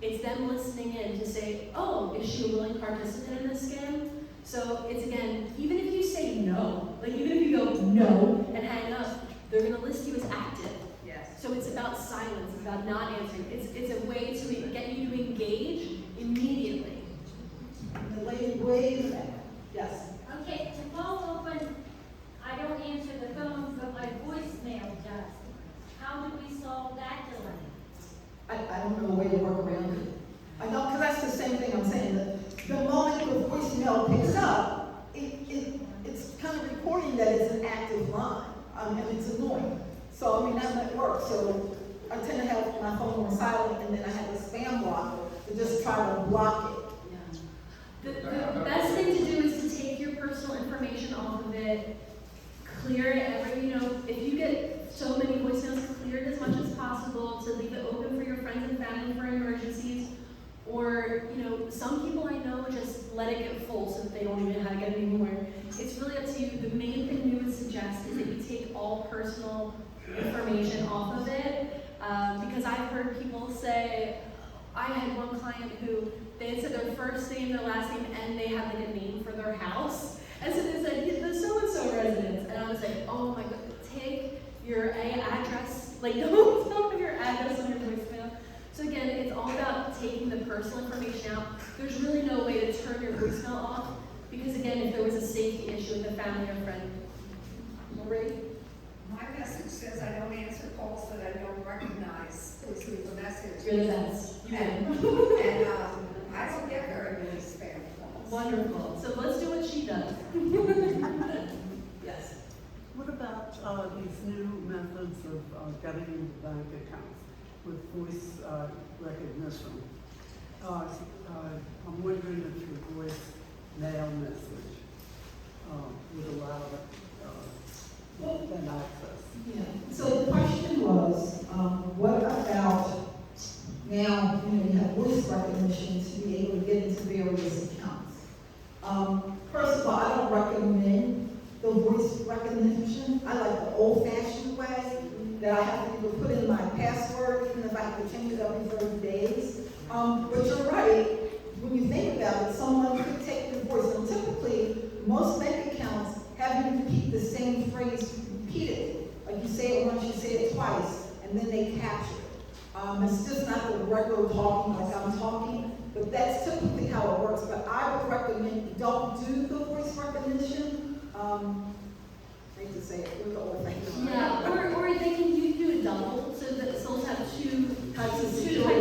It's them listening in to say, oh, is she a willing participant in this scam? So it's again, even if you say no, like even if you go no and hang up, they're gonna list you as active. Yes. So it's about silence, it's about not answering. It's a way to get you to engage immediately. And the lady waved at, yes. Okay, to follow up on, I don't answer the phone, but my voicemail does. How do we solve that dilemma? I don't know a way to work around it. I know, because that's the same thing I'm saying, that the moment the voicemail picks up, it's kind of recording that it's an active line, and it's annoying. So, I mean, that might work. So I tend to have my phone on silent, and then I have a spam blocker to just try to block it. The best thing to do is to take your personal information off of it, clear it if you get so many voicemails, clear it as much as possible, to leave it open for your friends and family for emergencies. Or, some people I know just let it get full so that they don't even know how to get it anymore. It's really up to you. The main thing we would suggest is that you take all personal information off of it, because I've heard people say, I had one client who they had said their first name, their last name, and they had like a name for their house. And so they said, the so-and-so residence. And I was like, oh my God, take your address, like don't put your address on your voicemail. So again, it's all about taking the personal information out. There's really no way to turn your voicemail off, because again, if there was a safety issue with a family or friend. Marie? My message says I don't answer calls that I don't recognize. Please leave a message. You're the best. You And win. I don't get very many spam calls. Wonderful. So let's do what she does. Yes. What about these new methods of getting into bank accounts with voice recognition? I'm wondering if your voice mail message would allow an access. Yeah. So the question was, what about now, you have voice recognition to be able to get into various accounts? First of all, I don't recommend the voice recognition. I like the old-fashioned way that I have to either put in my password, even if I have to change it every 30 days. But you're right, when you think about it, someone could take your voice, and typically, most bank accounts have you repeat the same phrase repeatedly. Like you say it once, you say it twice, and then they capture it. It's just not the regular talking like I'm talking, but that's typically how it works. But I would recommend you don't do the voice recognition. I hate to say it, with the old thing. Yeah, or they can do a double, so that souls have two types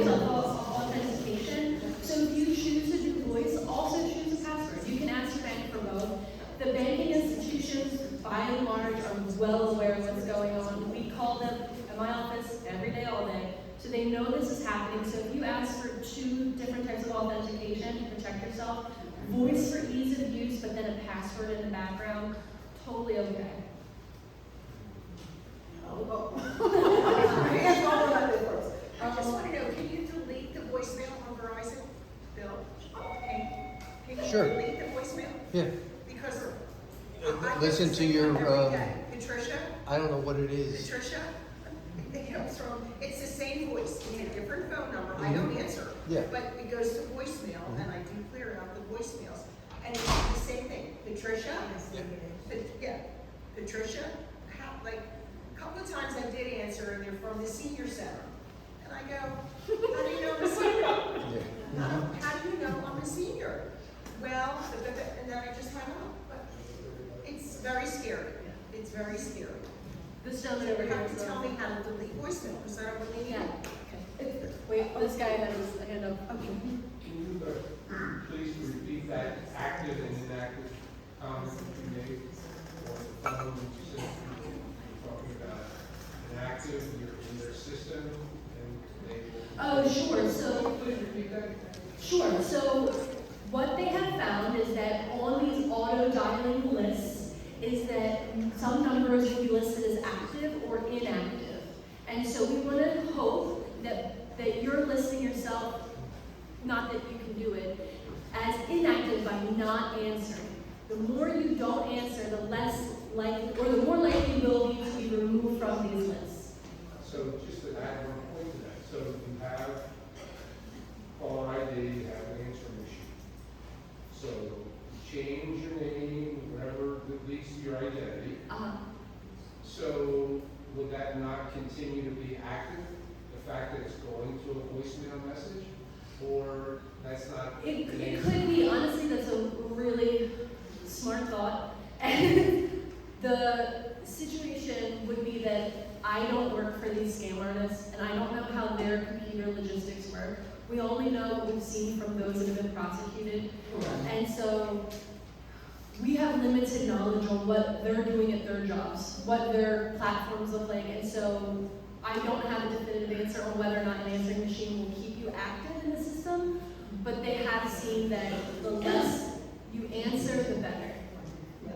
of authentication. So if you choose to do voice, also choose a password. You can ask your bank for both. The banking institutions, by and large, are well aware of what's going on. We call them at my office every day, all day. So they know this is happening. So if you ask for 2 different types of authentication to protect yourself, voice for ease of use, but then a password in the background, totally okay. I just want to know, can you delete the voicemail on Verizon? Bill? Can you Sure. delete the voicemail? Yeah. Because Listen to your, Patricia? I don't know what it is. Patricia? It's the same voice, in a different phone number. I don't answer. Yeah. But it goes to voicemail, and I do clear out the voicemails. And it's the same thing. Patricia? Yeah. Patricia? A couple of times I did answer, and they're from the senior center. And I go, how do you know I'm a senior? Yeah. How do you know I'm a senior? Well, and then I just hung up. But it's very scary. It's very scary. This So gentleman you over here have is to tell me how to delete voicemail, because I don't believe Yeah. you. Okay. Wait, this guy has his hand up. Okay. Can you please repeat that active and inactive comment that you made on the phone? You said you're talking about inactive, you're in their system, and they will Oh, sure, so, Please repeat that. sure, so what they have found is that on these auto-dialing lists is that some numbers will be listed as active or inactive. And so we want to hope that you're listing yourself, not that you can do it, as inactive by not answering. The more you don't answer, the less likely, or the more likely you will be to be removed from these lists. So just to add one point to that, so if you have caller ID, you have an answering machine. So change your name, whatever that leads to your identity. So would that not continue to be active? The fact that it's going to a voicemail message? Or that's not? It could be, honestly, that's a really smart thought. And the situation would be that I don't work for these scam artists, and I don't know how their computer logistics work. We only know what we've seen from those that have been prosecuted. And so we have limited knowledge on what they're doing at their jobs, what their platforms look like, and so I don't have a definitive answer on whether or not an answering machine will keep you active in the system, but they have seen that the less you answer, the better.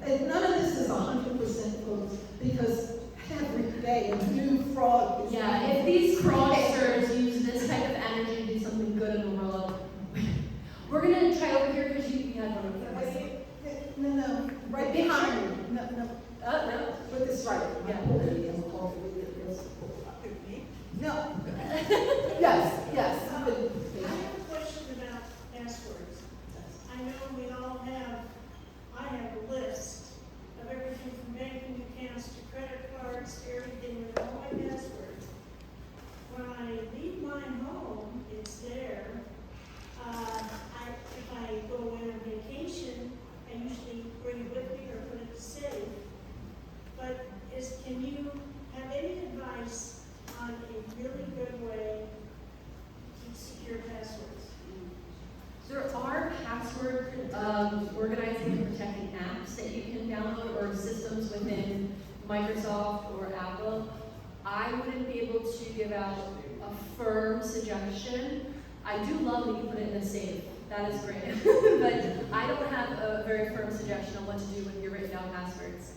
And none of this is 100% proof, because every day a new fraud is. Yeah, if these fraudsters use this type of energy to do something good in the world, we're gonna try over here because you had one of those. No, right behind you. No. No. With this right. Yeah. No. Yes. I have a question about passwords. I know we all have, I have a list of everything from banking accounts to credit cards, to everything with all my passwords. When I leave mine home, it's there. If I go away on vacation, I usually bring it with me or put it to safe. But can you have any advice on a really good way to keep secure passwords? There are password organizing and protecting apps that you can download, or systems within Microsoft or Apple. I wouldn't be able to give out a firm suggestion. I do love that you put it in a safe. That is great. But I don't have a very firm suggestion on what to do with your written down passwords.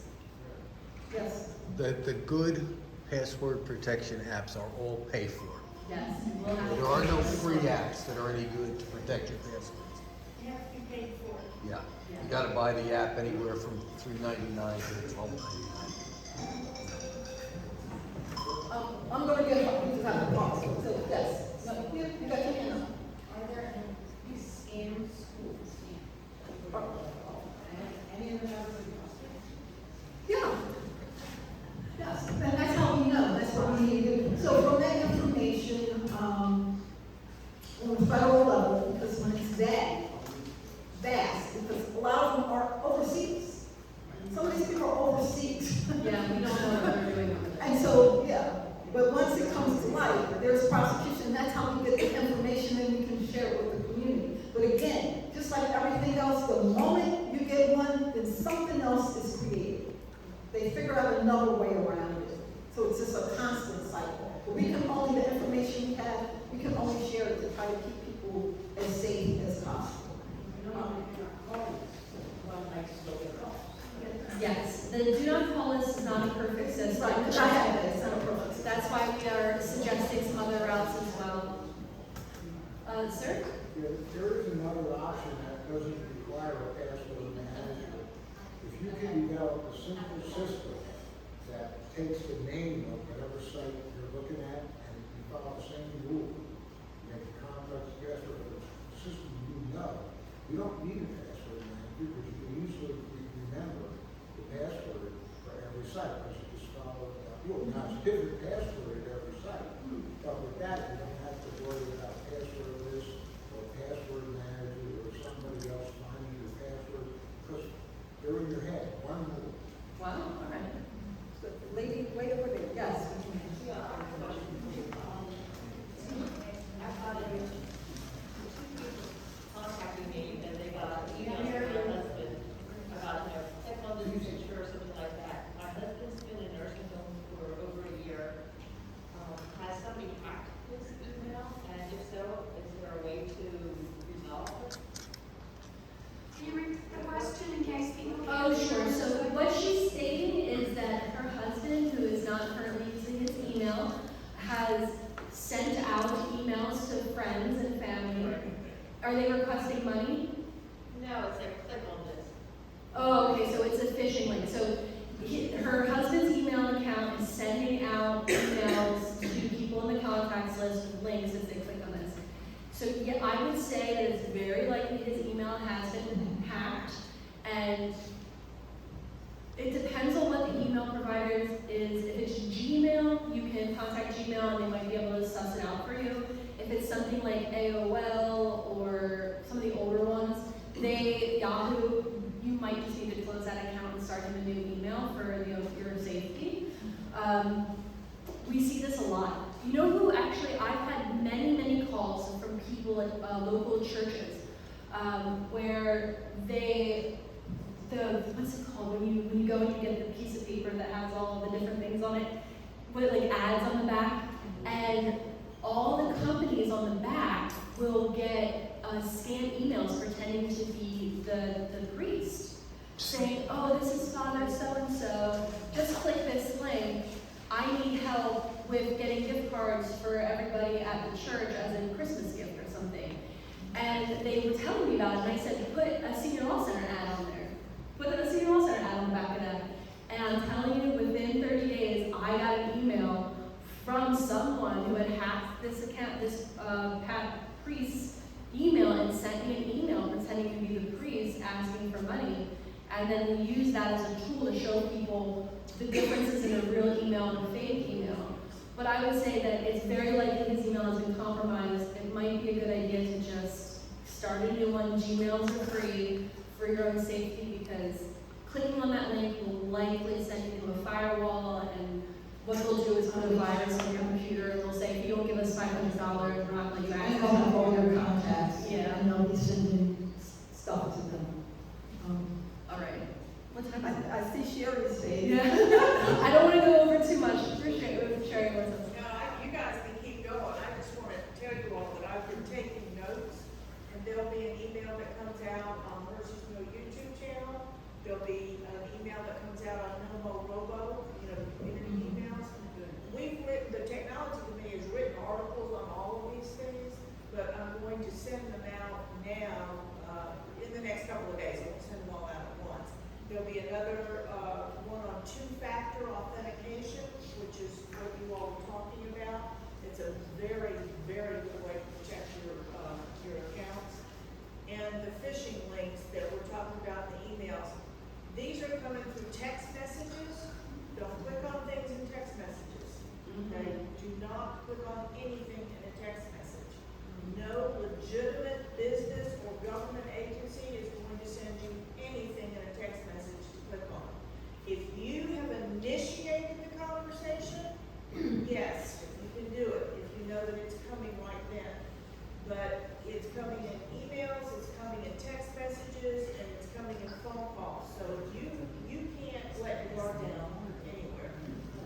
Yes. The good password protection apps are all paid for. Yes, we'll have There are no free apps that are any good to protect your passwords. You have to be paid for it. Yeah, you gotta buy the app anywhere from $3.99 to $12.99. I'm gonna get help, you have the box, so yes. No, you got your hand up. Are there any scam schools? Any of them have Yeah. Yes, and that's how we know, that's what we need to do. So from that information, on the federal level, because when it's that vast, because a lot of them are overseas. Some of these people are overseas. Yeah, we don't know what they're doing. And so, yeah, but once it comes to light, there's prosecution, that's how we get the information and we can share it with the community. But again, just like everything else, the moment you get one, then something else is created. They figure out another way around it. So it's just a constant cycle. But we can only, the information we have, we can only share it to try to keep people as safe as possible. Yes, the do not call list is not a perfect system. Right, because I have it, it's not a perfect system. That's why we are suggesting some other routes as well. Sir? There is another option that doesn't require a password manager. If you can develop a simple system that takes the name of whatever site you're looking at and you follow the same rule, you make a complex password of a system you know, you don't need a password manager because you can easily remember the password for every site because you just follow that rule. Now, it's a different password at every site, but with that, you don't have to worry about password list or password manager or somebody else finding your password because they're in your head, one rule. Wow, all right. So, lady, wait over there, yes. voicemail, has sent out emails to friends and family. Are they requesting money? No, it's a click on this. Oh, okay, so it's a phishing link. So her husband's email account is sending out emails to people in the contacts list with links as they click on this. So yeah, I would say that it's very likely his email has been hacked, and it depends on what the email provider is. If it's Gmail, you can contact Gmail and they might be able to suss it out for you. If it's something like AOL or some of the older ones, Yahoo, you might just need to close that account and start him a new email for your safety. We see this a lot. You know who actually, I've had many calls from people at local churches where what's it called, when you go and you get the piece of paper that has all the different things on it, with like ads on the back, and all the companies on the back will get scam emails pretending to be the priest, saying, oh, this is Father so-and-so, just click this link. I need help with getting gift cards for everybody at the church as a Christmas gift or something. And they were telling me about it, and I said, put a senior law center ad on there. Put a senior law center ad on the back of that. And I'm telling you, within 30 days, I got an email from someone who had hacked this account, this priest's email, and sent me an email pretending to be the priest asking for money. And then we use that as a tool to show people the differences in a real email and a fake email. But I would say that it's very likely his email has been compromised. It might be a good idea to just start a new one. Gmails are free for your own safety, because clicking on that link will likely send you to a firewall, and what they'll do is put a virus on your computer, and they'll say, if you don't give us $500, we're not letting you And access they'll have all your contacts. Yeah. And they'll be sending stuff to them. All right. What time is it? I see Sherry's face. Yeah. I don't want to go over too much. Appreciate sharing with us. No, you guys can keep going. I just want to tell you all that I've been taking notes, and there'll be an email that comes out on Mercy's Mill YouTube channel. There'll be an email that comes out on Nomo Robo, the community emails. The technology committee has written articles on all of these things, but I'm going to send them out now, in the next couple of days. I won't send them all out at once. There'll be another one on two-factor authentication, which is what you all were talking about. It's a very, very good way to protect your accounts. And the phishing links that we're talking about in the emails, these are coming through text messages. Don't click on things in text messages. Okay? Do not click on anything in a text message. No legitimate business or government agency is going to send you anything in a text message to click on. If you have initiated the conversation, yes, you can do it if you know that it's coming right then. But it's coming in emails, it's coming in text messages, and it's coming in phone calls. So you can't let your guard down anywhere.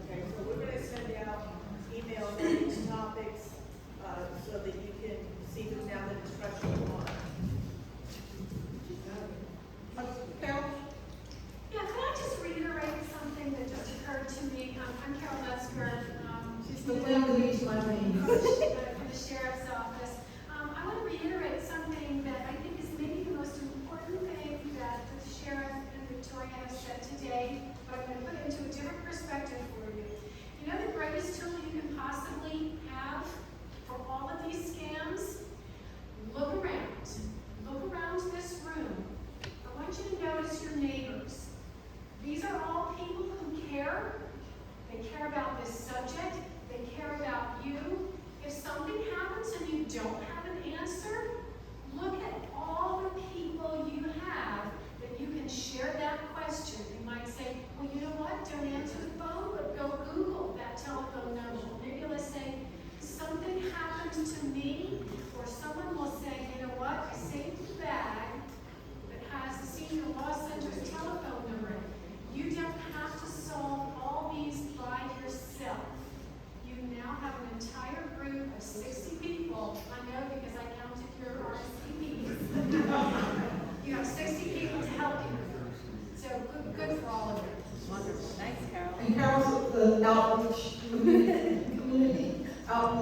Okay, so we're going to send out emails on these topics so that you can see them now that it's fresh in your mind. Carol? Yeah, could I just reiterate something that just occurred to me? I'm Carol Metzger. She's the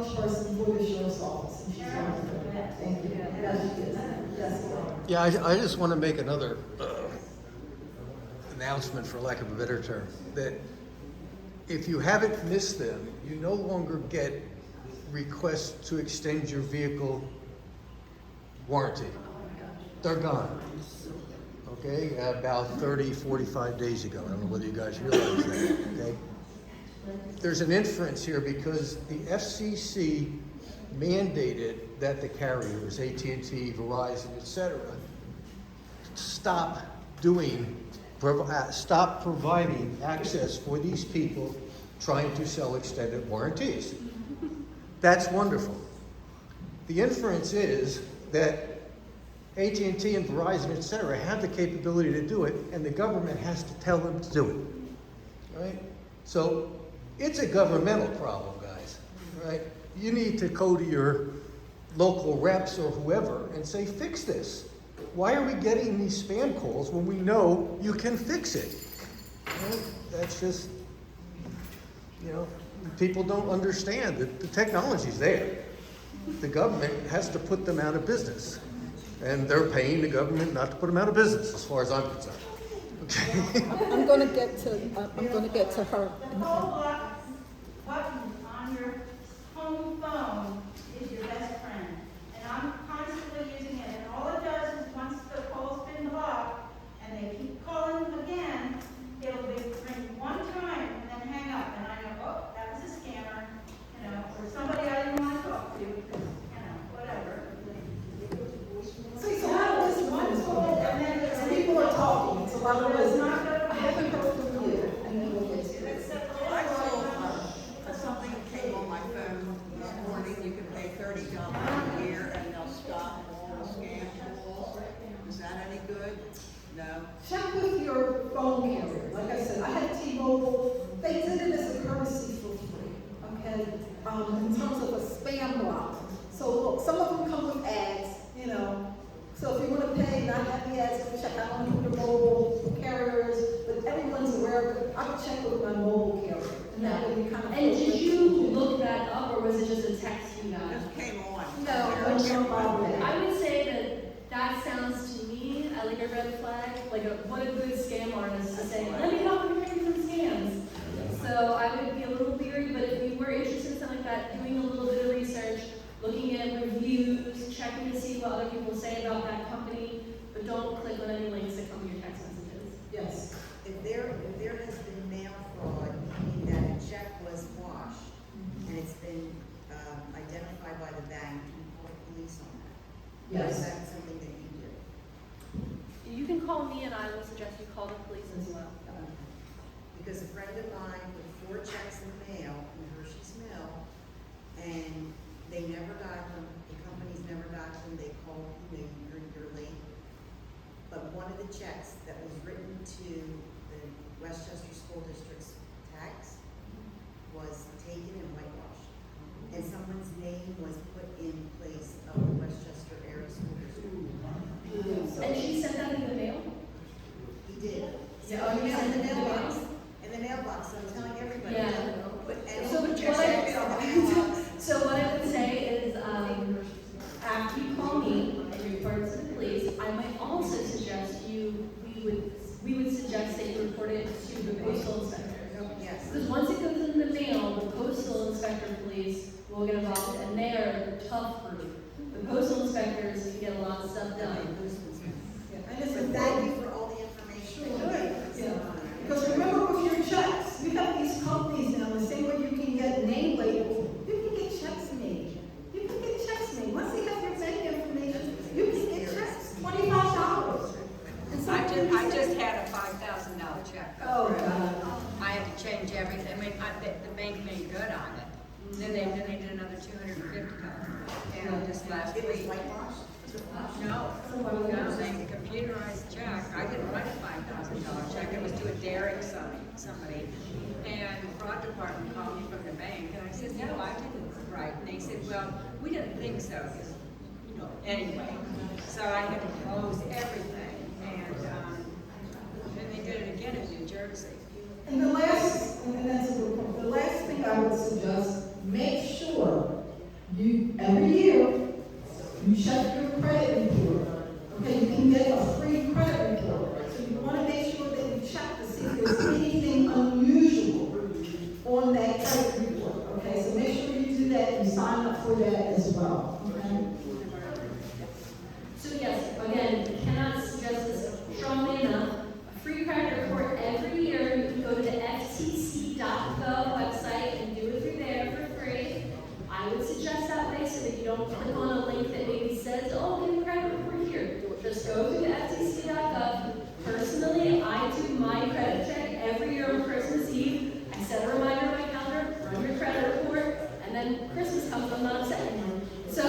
spokesperson for the sheriff's office. And she's wonderful. Thank you. Yes, she is. Yes, Lord. Yeah, I just want to make another announcement, for lack of a better term, that if you haven't missed them, you no longer get requests to extend your vehicle warranty. They're gone. Okay, about 30, 45 days ago. I don't know whether you guys realize that, okay? There's an inference here because the FCC mandated that the carriers, AT&T, Verizon, etc., stop providing access for these people trying to sell extended warranties. That's wonderful. The inference is that AT&T and Verizon, etc., have the capability to do it, and the government has to tell them to do it. Right? So it's a governmental problem, guys. Right? You need to go to your local reps or whoever and say, fix this. Why are we getting these spam calls when we know you can fix it? Right? That's just, people don't understand that the technology's there. The government has to put them out of business. And they're paying the government not to put them out of business, as far as I'm concerned. Okay. I'm going to get to her. The whole block button on your home phone is your best friend. And I'm constantly using it. And all it does is once the call's been blocked and they keep calling again, it'll ring one time and then hang up. And I know, oh, that was a scammer, or somebody I didn't want to talk to because, whatever. See, so how is one call and then people are talking, so by the way, I haven't heard from you. And then we'll get to it. I saw something came on my phone this morning, you can pay $30 a year and they'll stop all the scam calls. Is that any good? No? Check with your phone carrier. Like I said, I had T-Mobile. They did it as a courtesy for free, okay? In terms of a spam block. So look, some of them come with ads, So if you want to pay, not have the ads, go check out on your mobile carriers. But everyone's aware of it. I would check with my mobile carrier. And that way you kind of. And did you look that up, or was it just a text you got? Just came on. No, don't bother with I would say that sounds to me like a red flag, what a good scam artist to say, let me help you bring some scams. So I would be a little leery, but if you were interested in something like that, doing a little bit of research, looking at reviews, checking to see what other people say about that company, but don't click on any links that come in your text messages. Yes. If there has been mail fraud, meaning that a check was washed, and it's been identified by the bank, you call the police on that. Yes. Is that something that you do? You can call me and I will suggest you call the police as well. Because a friend of mine put 4 checks in the mail, in Hershey's Mill, and they never got them, the companies never got them, they called, you're late. But one of the checks that was written to the Westchester School District's tax was taken and whitewashed. And someone's name was put in place of the Westchester Area School District. And she sent that in the mail? He did. Yeah, So, you in sent the it in the mailbox, mail? in the mailbox, I'm telling everybody. Yeah. And So put checks in the mailbox. So what I would say is, after you call me and you report it to the police, I might also suggest we would suggest that you report it to the postal inspector. Yes. Because once it goes in the mail, the postal inspector police will get involved, and they are a tough group. The postal inspectors can get a lot of stuff done. And it's But thank you for all the information that you gave us. Yeah. Because remember with your checks, you have these companies now, the same way you can get name labels, you can get checks made. You can get checks made. Once they have your bank information, you can get checks, $25. And I just had a $5,000 check. Oh, God. I had to change everything. I mean, the bank made good on it. Then they did another $250. And just last It was week. whitewashed? No, the computerized check, I didn't write a $5,000 check, it was to a Derek somebody. And the fraud department called me from the bank, and I said, no, I didn't write. And they said, well, we didn't think so. Anyway, so I had to close everything, and then they did it again in New Jersey. And the last thing I would suggest, make sure every year, you check your credit report. Okay, you can get a free credit report. So you want to make sure that you check to see if there's anything unusual on that credit report. Okay, so make sure you do that and sign up for that as well. Okay? So yes, again, cannot suggest this strongly enough. A free credit report every year. You can go to the ftc.gov website and do it through there for free. I would suggest that way so that you don't click on a link that maybe says, oh, get a credit report here. Just go through the ftc.gov. Personally, I do my credit check every year on Christmas Eve. I set a reminder on my calendar, run your credit report, and then Christmas comes, I'm not upset anymore. So